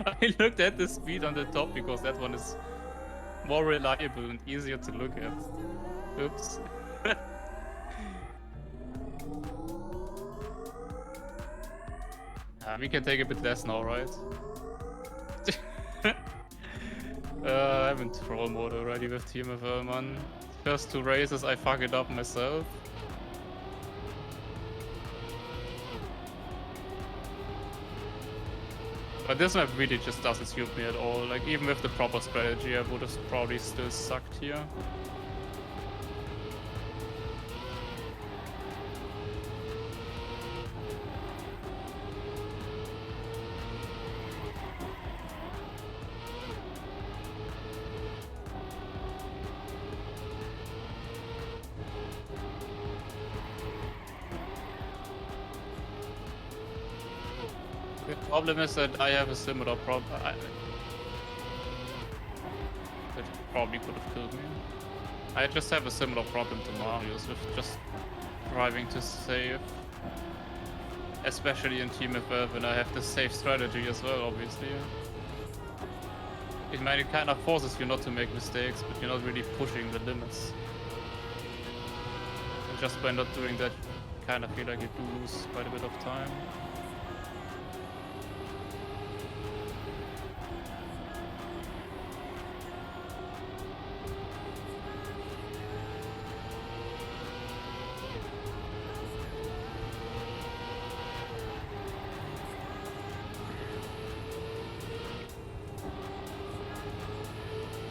S2: I looked at the speed on the top because that one is more reliable and easier to look at. Oops. We can take a bit less now, right? I'm in troll mode already with TMFL, man. First 2 races I fuck it up myself. But this map really just doesn't suit me at all. Like, even with the proper strategy, I would have probably still sucked here. The problem is that I have a similar problem. That probably could have killed me. I just have a similar problem to Marius with just driving to save. Especially in TMFL when I have the safe strategy as well, obviously. It kind of forces you not to make mistakes, but you're not really pushing the limits. And just by not doing that, you kind of feel like you do lose quite a bit of time.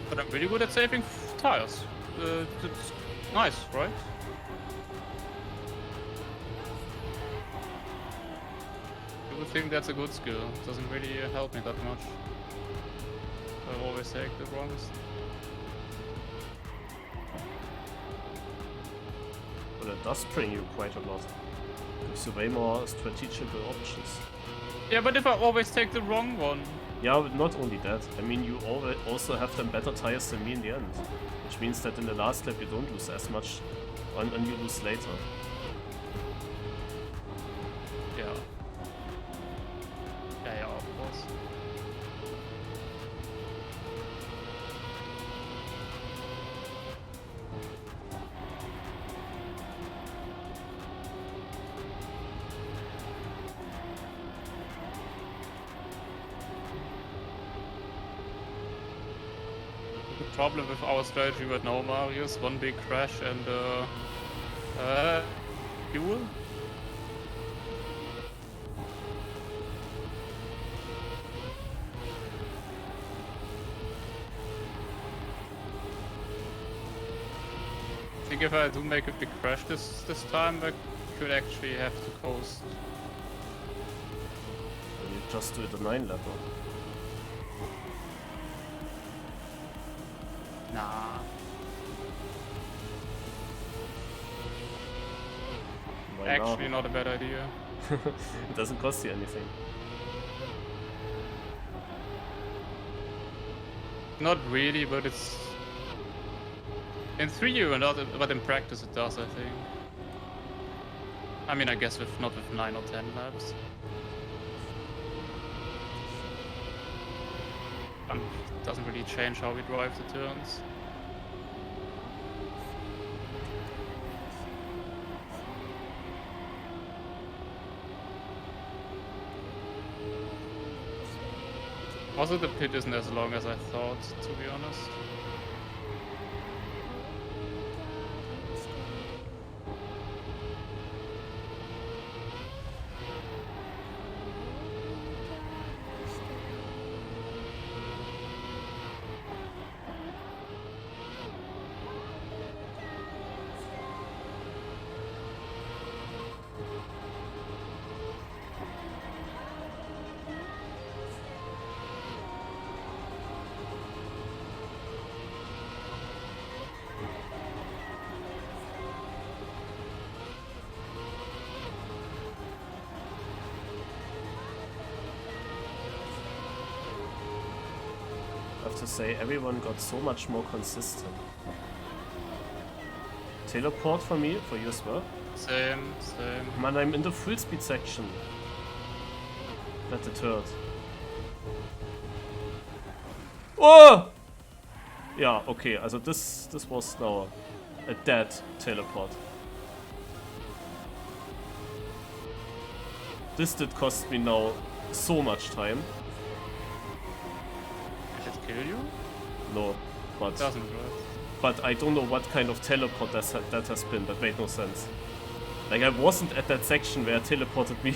S2: But I'm really good at saving tires. It's nice, right? You would think that's a good skill. It doesn't really help me that much. I always take the wrongs.
S1: But it does bring you quite a lot. Gives you way more strategical options.
S2: Yeah, but if I always take the wrong one.
S1: Yeah, but not only that. I mean, you also have them better tires than me in the end. Which means that in the last lap you don't lose as much, and you lose later.
S2: Yeah. Yeah, of course. The problem with our strategy right now, Marius, one big crash and fuel. I think if I do make a big crash this time, I could actually have to coast.
S1: And you just do it a 9-lapper.
S2: Nah.
S1: Why
S2: Actually not a bad idea.
S1: It doesn't cost you anything.
S2: Not really, but it's... In theory you're not, but in practice it does, I think. I mean, I guess not with 9 or 10 laps. It doesn't really change how we drive the turns. Also, the pit isn't as long as I thought, to be honest.
S1: I have to say, everyone got so much more consistent. Teleport for me, for you as well.
S2: Same.
S1: Man, I'm in the full speed section. That deterred. Oh! Yeah, okay, also this was now a dead teleport. This did cost me now so much time.
S2: Did it kill you?
S1: No, but
S2: Doesn't work.
S1: but I don't know what kind of teleport that has been. That made no sense. Like, I wasn't at that section where it teleported me.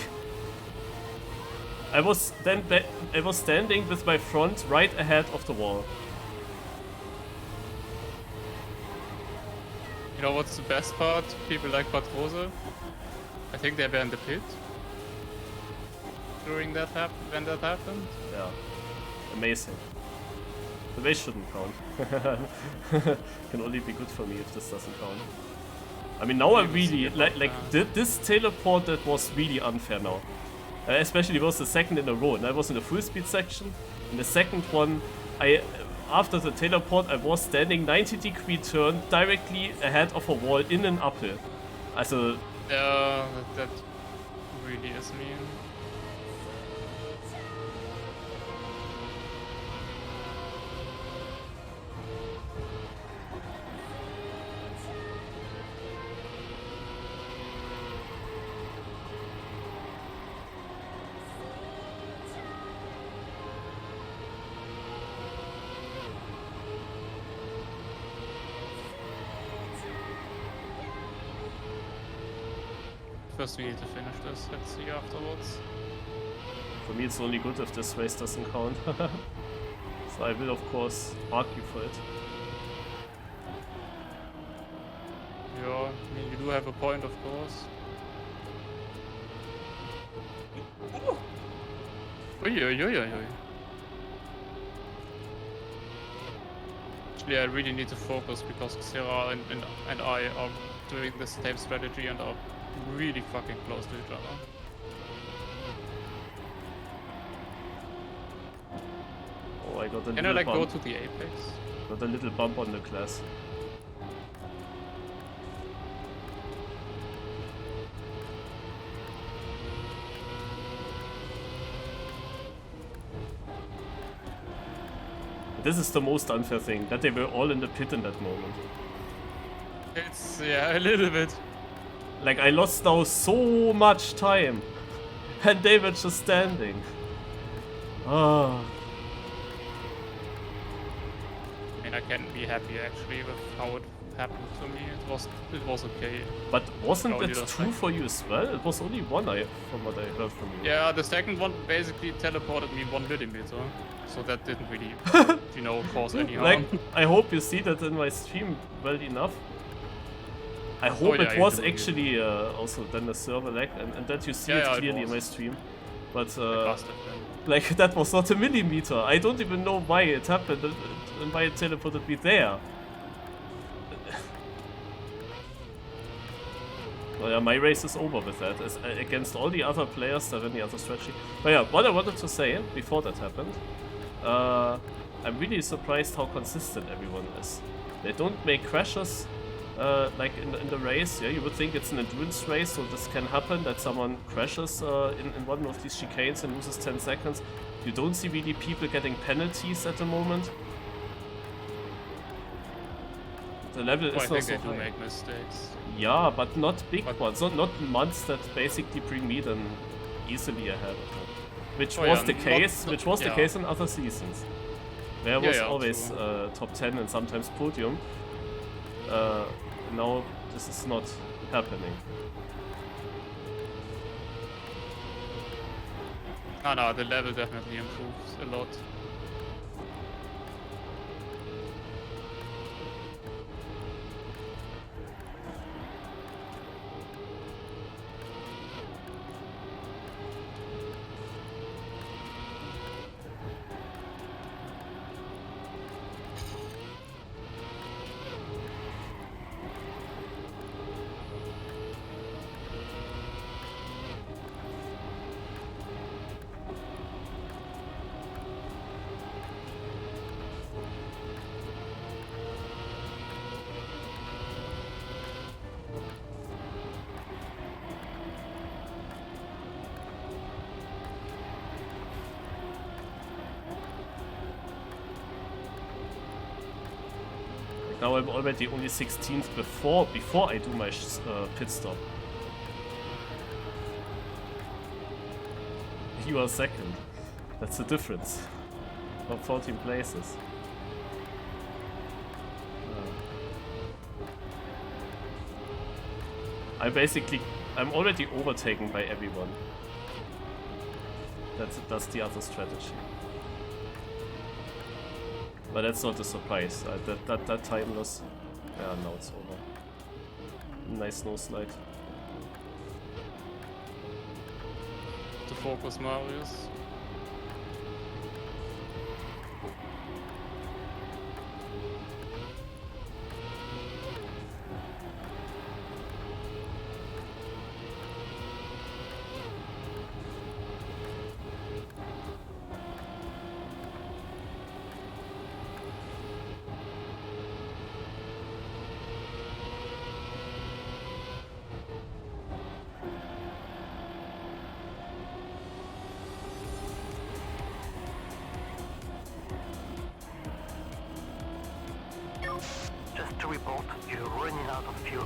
S1: I was standing with my front right ahead of the wall.
S2: You know what's the best part? People like Patrose. I think they were in the pit during that when that happened.
S1: Yeah, amazing. The race shouldn't count. Can only be good for me if this doesn't count. I mean, now I really this teleport that was really unfair now. Especially it was the second in a row, and I was in the full speed section. In the second one, after the teleport, I was standing 90-degree turn directly ahead of a wall in an uphill. Also,
S2: Yeah, that really is mean. First we need to finish this, let's see afterwards.
S1: for me it's only good if this race doesn't count. So I will of course argue for it.
S2: Yeah, I mean you do have a point of course. Oi. Actually I really need to focus because Sarah and I are doing the same strategy and are really fucking close to each other.
S1: Oh, I got a
S2: Can I
S1: little
S2: like go
S1: bump.
S2: to the apex?
S1: Got a little bump on the glass. This is the most unfair thing, that they were all in the pit in that moment.
S2: It's, yeah, a little bit.
S1: Like, I lost now so much time. And they were just standing. Ah.
S2: I mean, I can't be happy actually with how it happened to me. It was okay.
S1: But wasn't
S2: Only
S1: it
S2: the
S1: 2 for you as well? It was only 1 from what I heard from you.
S2: Yeah, the second one basically teleported me 1 millimeter. So that didn't really, you know, cause any harm.
S1: Like, I hope you see that in my stream well enough. I hope
S2: yeah,
S1: it
S2: you
S1: was
S2: do.
S1: actually also then a server lag and that you see
S2: Yeah,
S1: it
S2: yeah, it
S1: clearly in
S2: was.
S1: my stream. But
S2: It must have been.
S1: like, that was not a millimeter. I don't even know why it happened and why it teleported me there. Well, yeah, my race is over with that. As, against all the other players, there any other strategy. But yeah, what I wanted to say before that happened, I'm really surprised how consistent everyone is. They don't make crashes like in the race. Yeah, you would think it's an endurance race, so this can happen that someone crashes in one of these chicanes and loses 10 seconds. You don't see really people getting penalties at the moment. The level is
S2: I
S1: not
S2: think
S1: so
S2: they do
S1: high.
S2: make mistakes.
S1: Yeah, but not big
S2: But-
S1: ones, not months that basically bring me then easily ahead. Which
S2: Oh,
S1: was
S2: yeah,
S1: the case,
S2: not-
S1: which was the
S2: yeah.
S1: case in other seasons. There
S2: Yeah,
S1: was
S2: yeah,
S1: always
S2: true.
S1: top 10 and sometimes podium. Now this is not happening.
S2: No, the level definitely improves a lot.
S1: Now I'm already only 16th before I do my pit stop. You are second. That's the difference. Of 14 places. I'm already overtaken by everyone. That's the other strategy. But that's not a surprise. That time loss. Yeah, now it's over. Nice noslide.
S2: To focus Marius.
S3: Just to report, you're running out of fuel.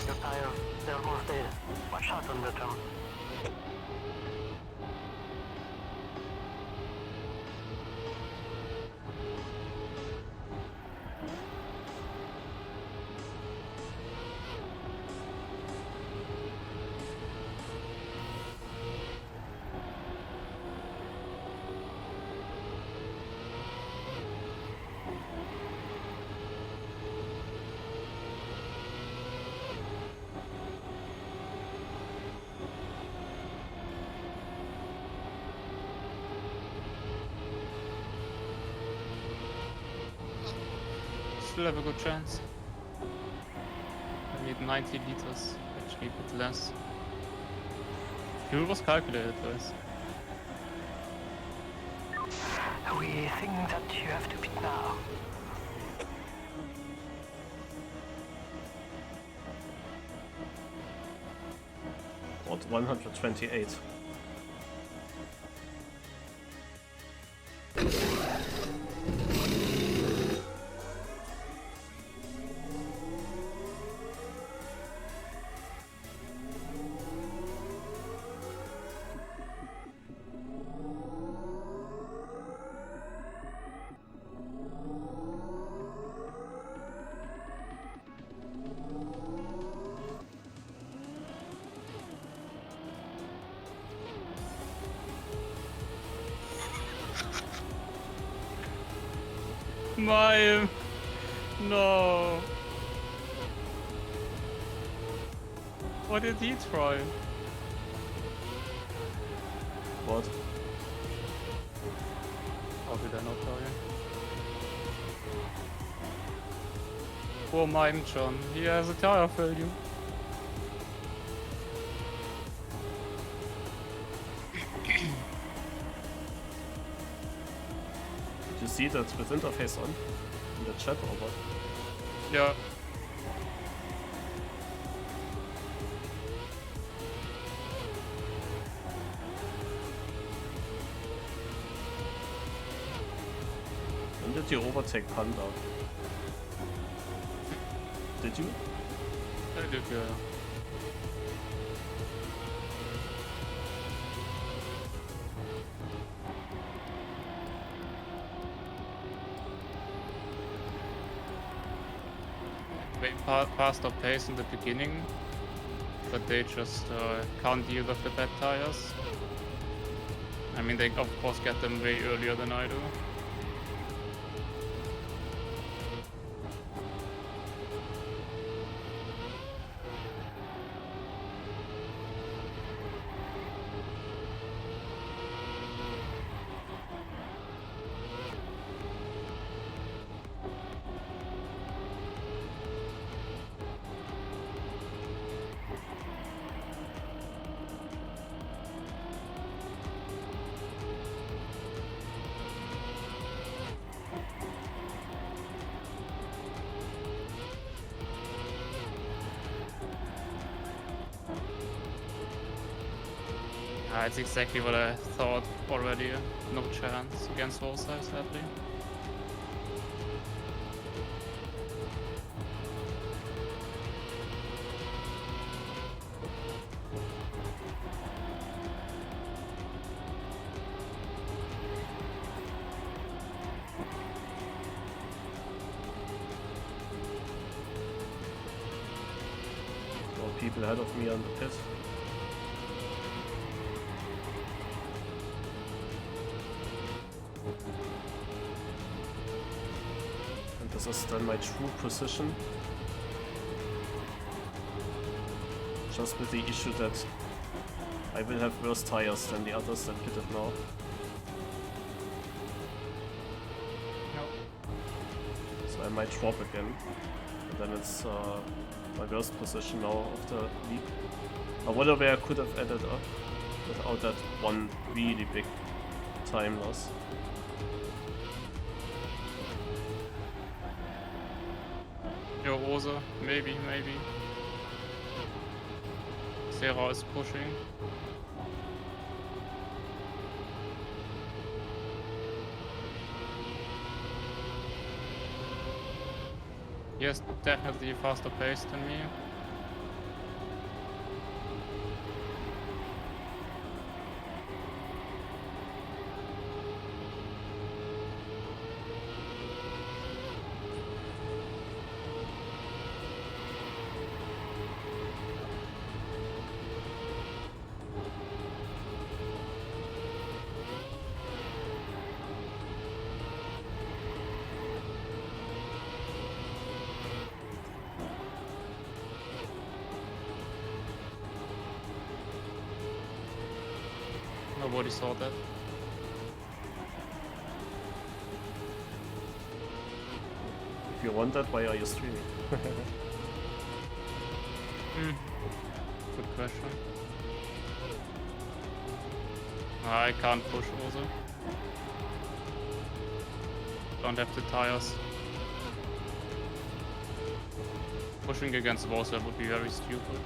S3: Your tires, they're almost dead. Watch out on the turn.
S2: Still have a good chance. I need 90 liters, actually a bit less. Fuel was calculated, guys.
S3: We think that you have to pit now.
S1: What, 128?
S2: My no. What did he try?
S1: What?
S2: cannot die. Poor Mime John, he has a tire failure.
S1: Did you see that with interface on in the chat or what?
S2: Yeah.
S1: When did you overtake Panda? Did you?
S2: I did, yeah. They passed our pace in the beginning, but they just can't deal with the bad tires. I mean, they of course get them way earlier than I do. It's exactly what I thought already. No chance against Warsaw, sadly.
S1: More people ahead of me on the pit. This is then my true position. Just with the issue that I will have worse tires than the others that pitted now. So I might drop again. And then it's my worst position now of the league. I wonder where I could have ended up without that one really big time loss.
S2: Rosa, maybe. Sarah is pushing. Yes, definitely faster pace than me. Nobody saw that.
S1: If you want that, why are you streaming?
S2: Good question. I can't push also. Don't have the tires. Pushing against Warsaw would be very stupid.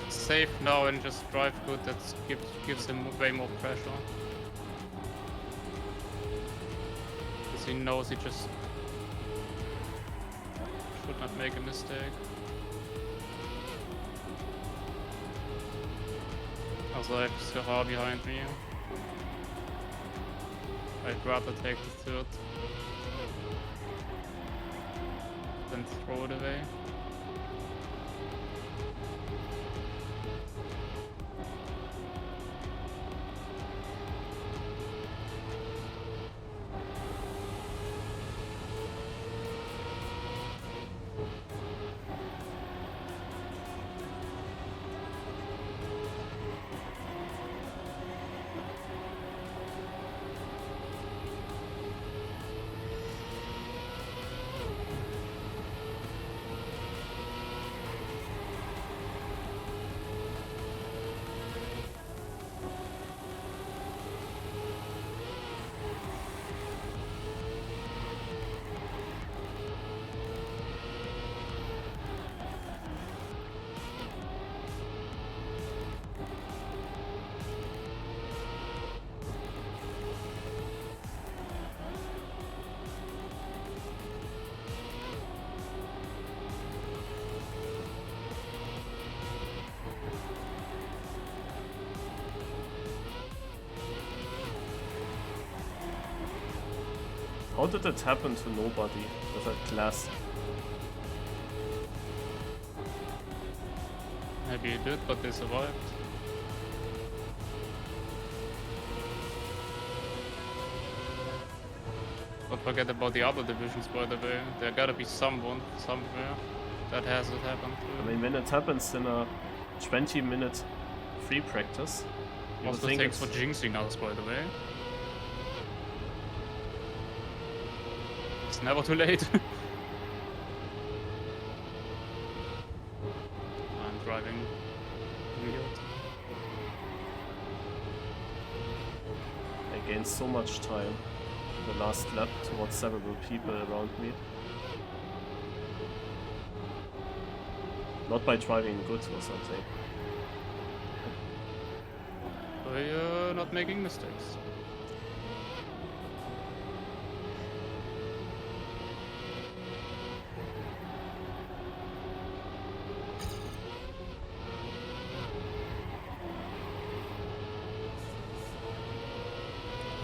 S2: Safe now and just drive good, that gives him way more pressure. Because he knows he just should not make a mistake. Also I have Syrah behind me. I'd rather take the third than throw it away.
S1: How did it happen to nobody with that class?
S2: Maybe it did, but they survived. Don't forget about the other divisions, by the way. There gotta be someone, somewhere, that has it happen to.
S1: I mean, when it happens in a 20-minute free practice, you would
S2: Also
S1: think
S2: thanks
S1: it's...
S2: for jinxing us, by the way. It's never too late. I'm driving weird.
S1: I gained so much time the last lap towards several people around me. Not by driving good or something.
S2: By not making mistakes.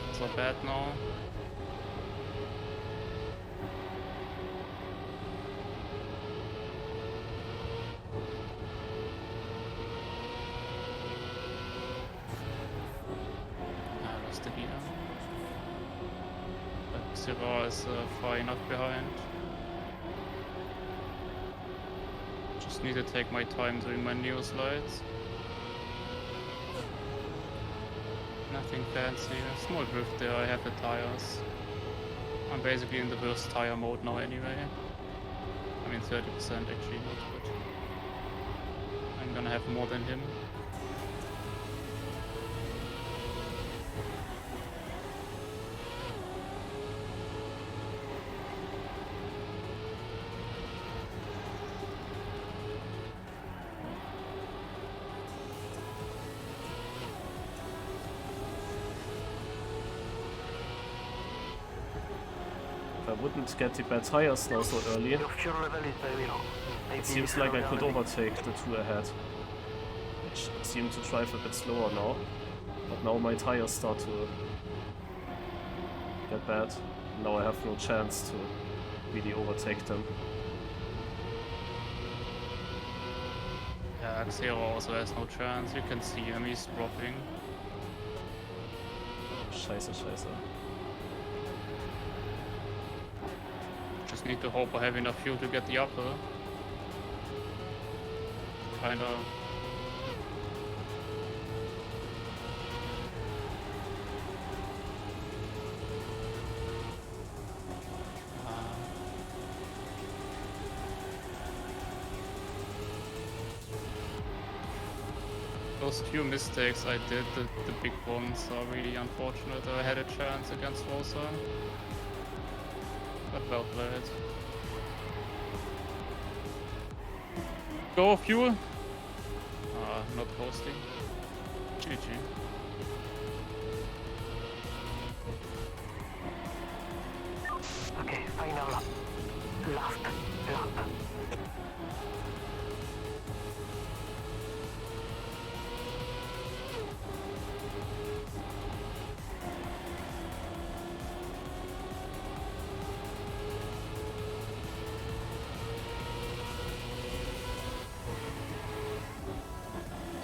S2: It's not bad now. I lost the gear. But Syrah is far enough behind. Just need to take my time doing my noslide. Nothing fancy, a small drift there, I have the tires. I'm basically in the worst tire mode now anyway. I mean 30% actually, not good. I'm gonna have more than him.
S1: If I wouldn't get the bad tires now so early,
S3: Your fuel level is very low. Maybe
S1: it seems
S3: slow
S1: like I
S3: down
S1: could
S3: a bit.
S1: overtake the two ahead, which seem to drive a bit slower now. But now my tires start to get bad. Now I have no chance to really overtake them.
S2: Yeah, Xero also has no chance, you can see him, he's dropping.
S1: Scheiße, scheiße.
S2: Just need to hope I have enough fuel to get the upper. Kinda. Those few mistakes I did, the big ones, are really unfortunate. I had a chance against Rosa. But well played. Go fuel! Not posting. GG.
S3: Okay, final lap. Last lap.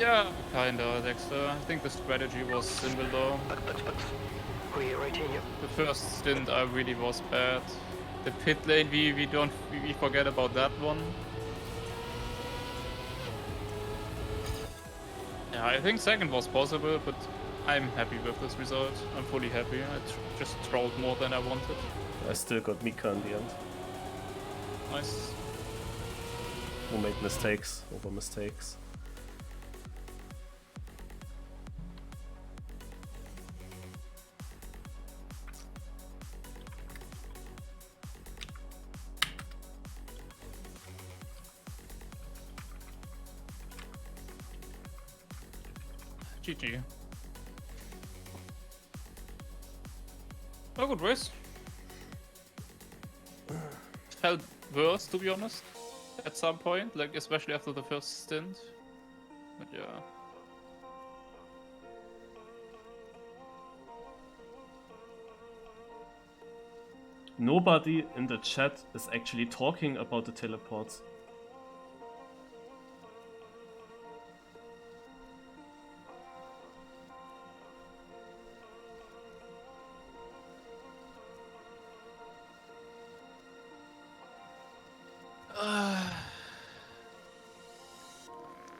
S2: Yeah, kinda, Dexter. I think the strategy was simple though.
S3: But we're right here.
S2: The first stint I really was bad. The pit lane we forget about that one. Yeah, I think second was possible, but I'm happy with this result. I'm fully happy. I just trolled more than I wanted.
S1: I still got Mika in the end.
S2: Nice.
S1: Who made mistakes over mistakes.
S2: GG. Oh, good race. Felt worse, to be honest, at some point, like especially after the first stint. But yeah.
S1: Nobody in the chat is actually talking about the teleports.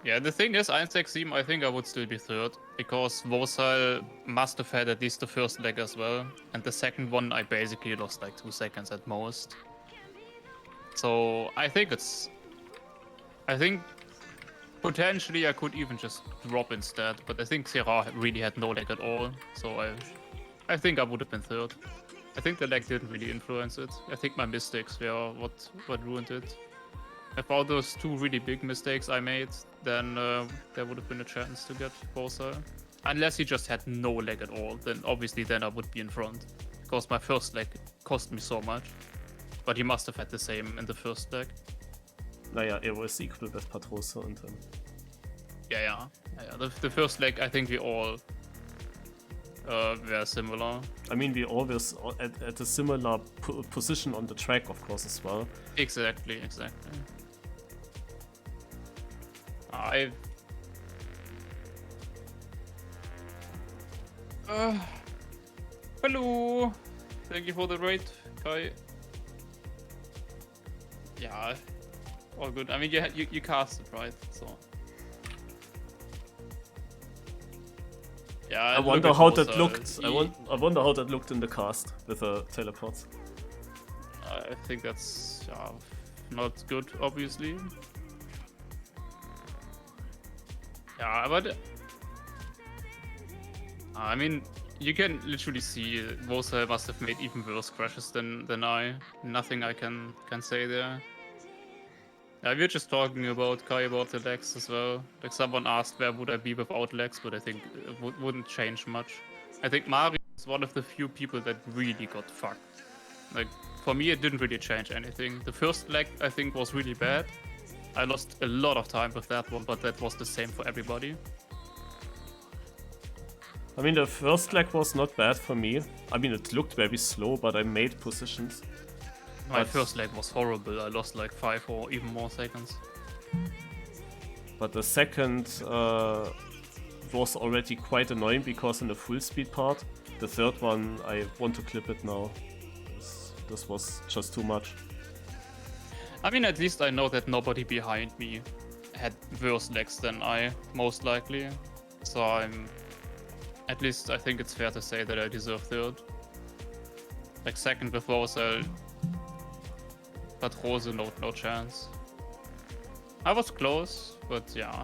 S2: Yeah, the thing is, 167, I think I would still be third, because Vosal must have had at least the first leg as well, and the second one I basically lost like 2 seconds at most. So I think potentially I could even just drop instead, but I think Serra really had no leg at all, so I think I would have been third. I think the leg didn't really influence it. I think my mistakes were what ruined it. About those 2 really big mistakes I made, then there would have been a chance to get Vosal. Unless he just had no leg at all, then obviously then I would be in front. Because my first leg cost me so much. But he must have had the same in the first leg.
S1: Naja, er was equal with Patrosa and him.
S2: Yeah. The first leg, I think we all were similar.
S1: I mean, we always at a similar position on the track, of course, as well.
S2: Exactly. Hello! Thank you for the raid, Kai. Yeah, all good. I mean, you cast it, right? So. Yeah,
S1: I wonder how that looked. I wonder how that looked in the cast with the teleports.
S2: I think that's not good, obviously. Yeah, but I mean, you can literally see Vosal must have made even worse crashes than I. Nothing I can say there. Yeah, we were just talking about Kai about the legs as well. Like someone asked where would I be without legs, but I think it wouldn't change much. I think Mario is one of the few people that really got fucked. Like for me, it didn't really change anything. The first leg I think was really bad. I lost a lot of time with that one, but that was the same for everybody.
S1: I mean, the first leg was not bad for me. I mean, it looked very slow, but I made positions.
S2: My first leg was horrible. I lost like 5 or even more seconds.
S1: But the second was already quite annoying because in the full speed part. The third one, I want to clip it now. This was just too much.
S2: I mean, at least I know that nobody behind me had worse legs than I, most likely. So at least I think it's fair to say that I deserve third. Like second with Vosal, but Rose, no chance. I was close, but yeah.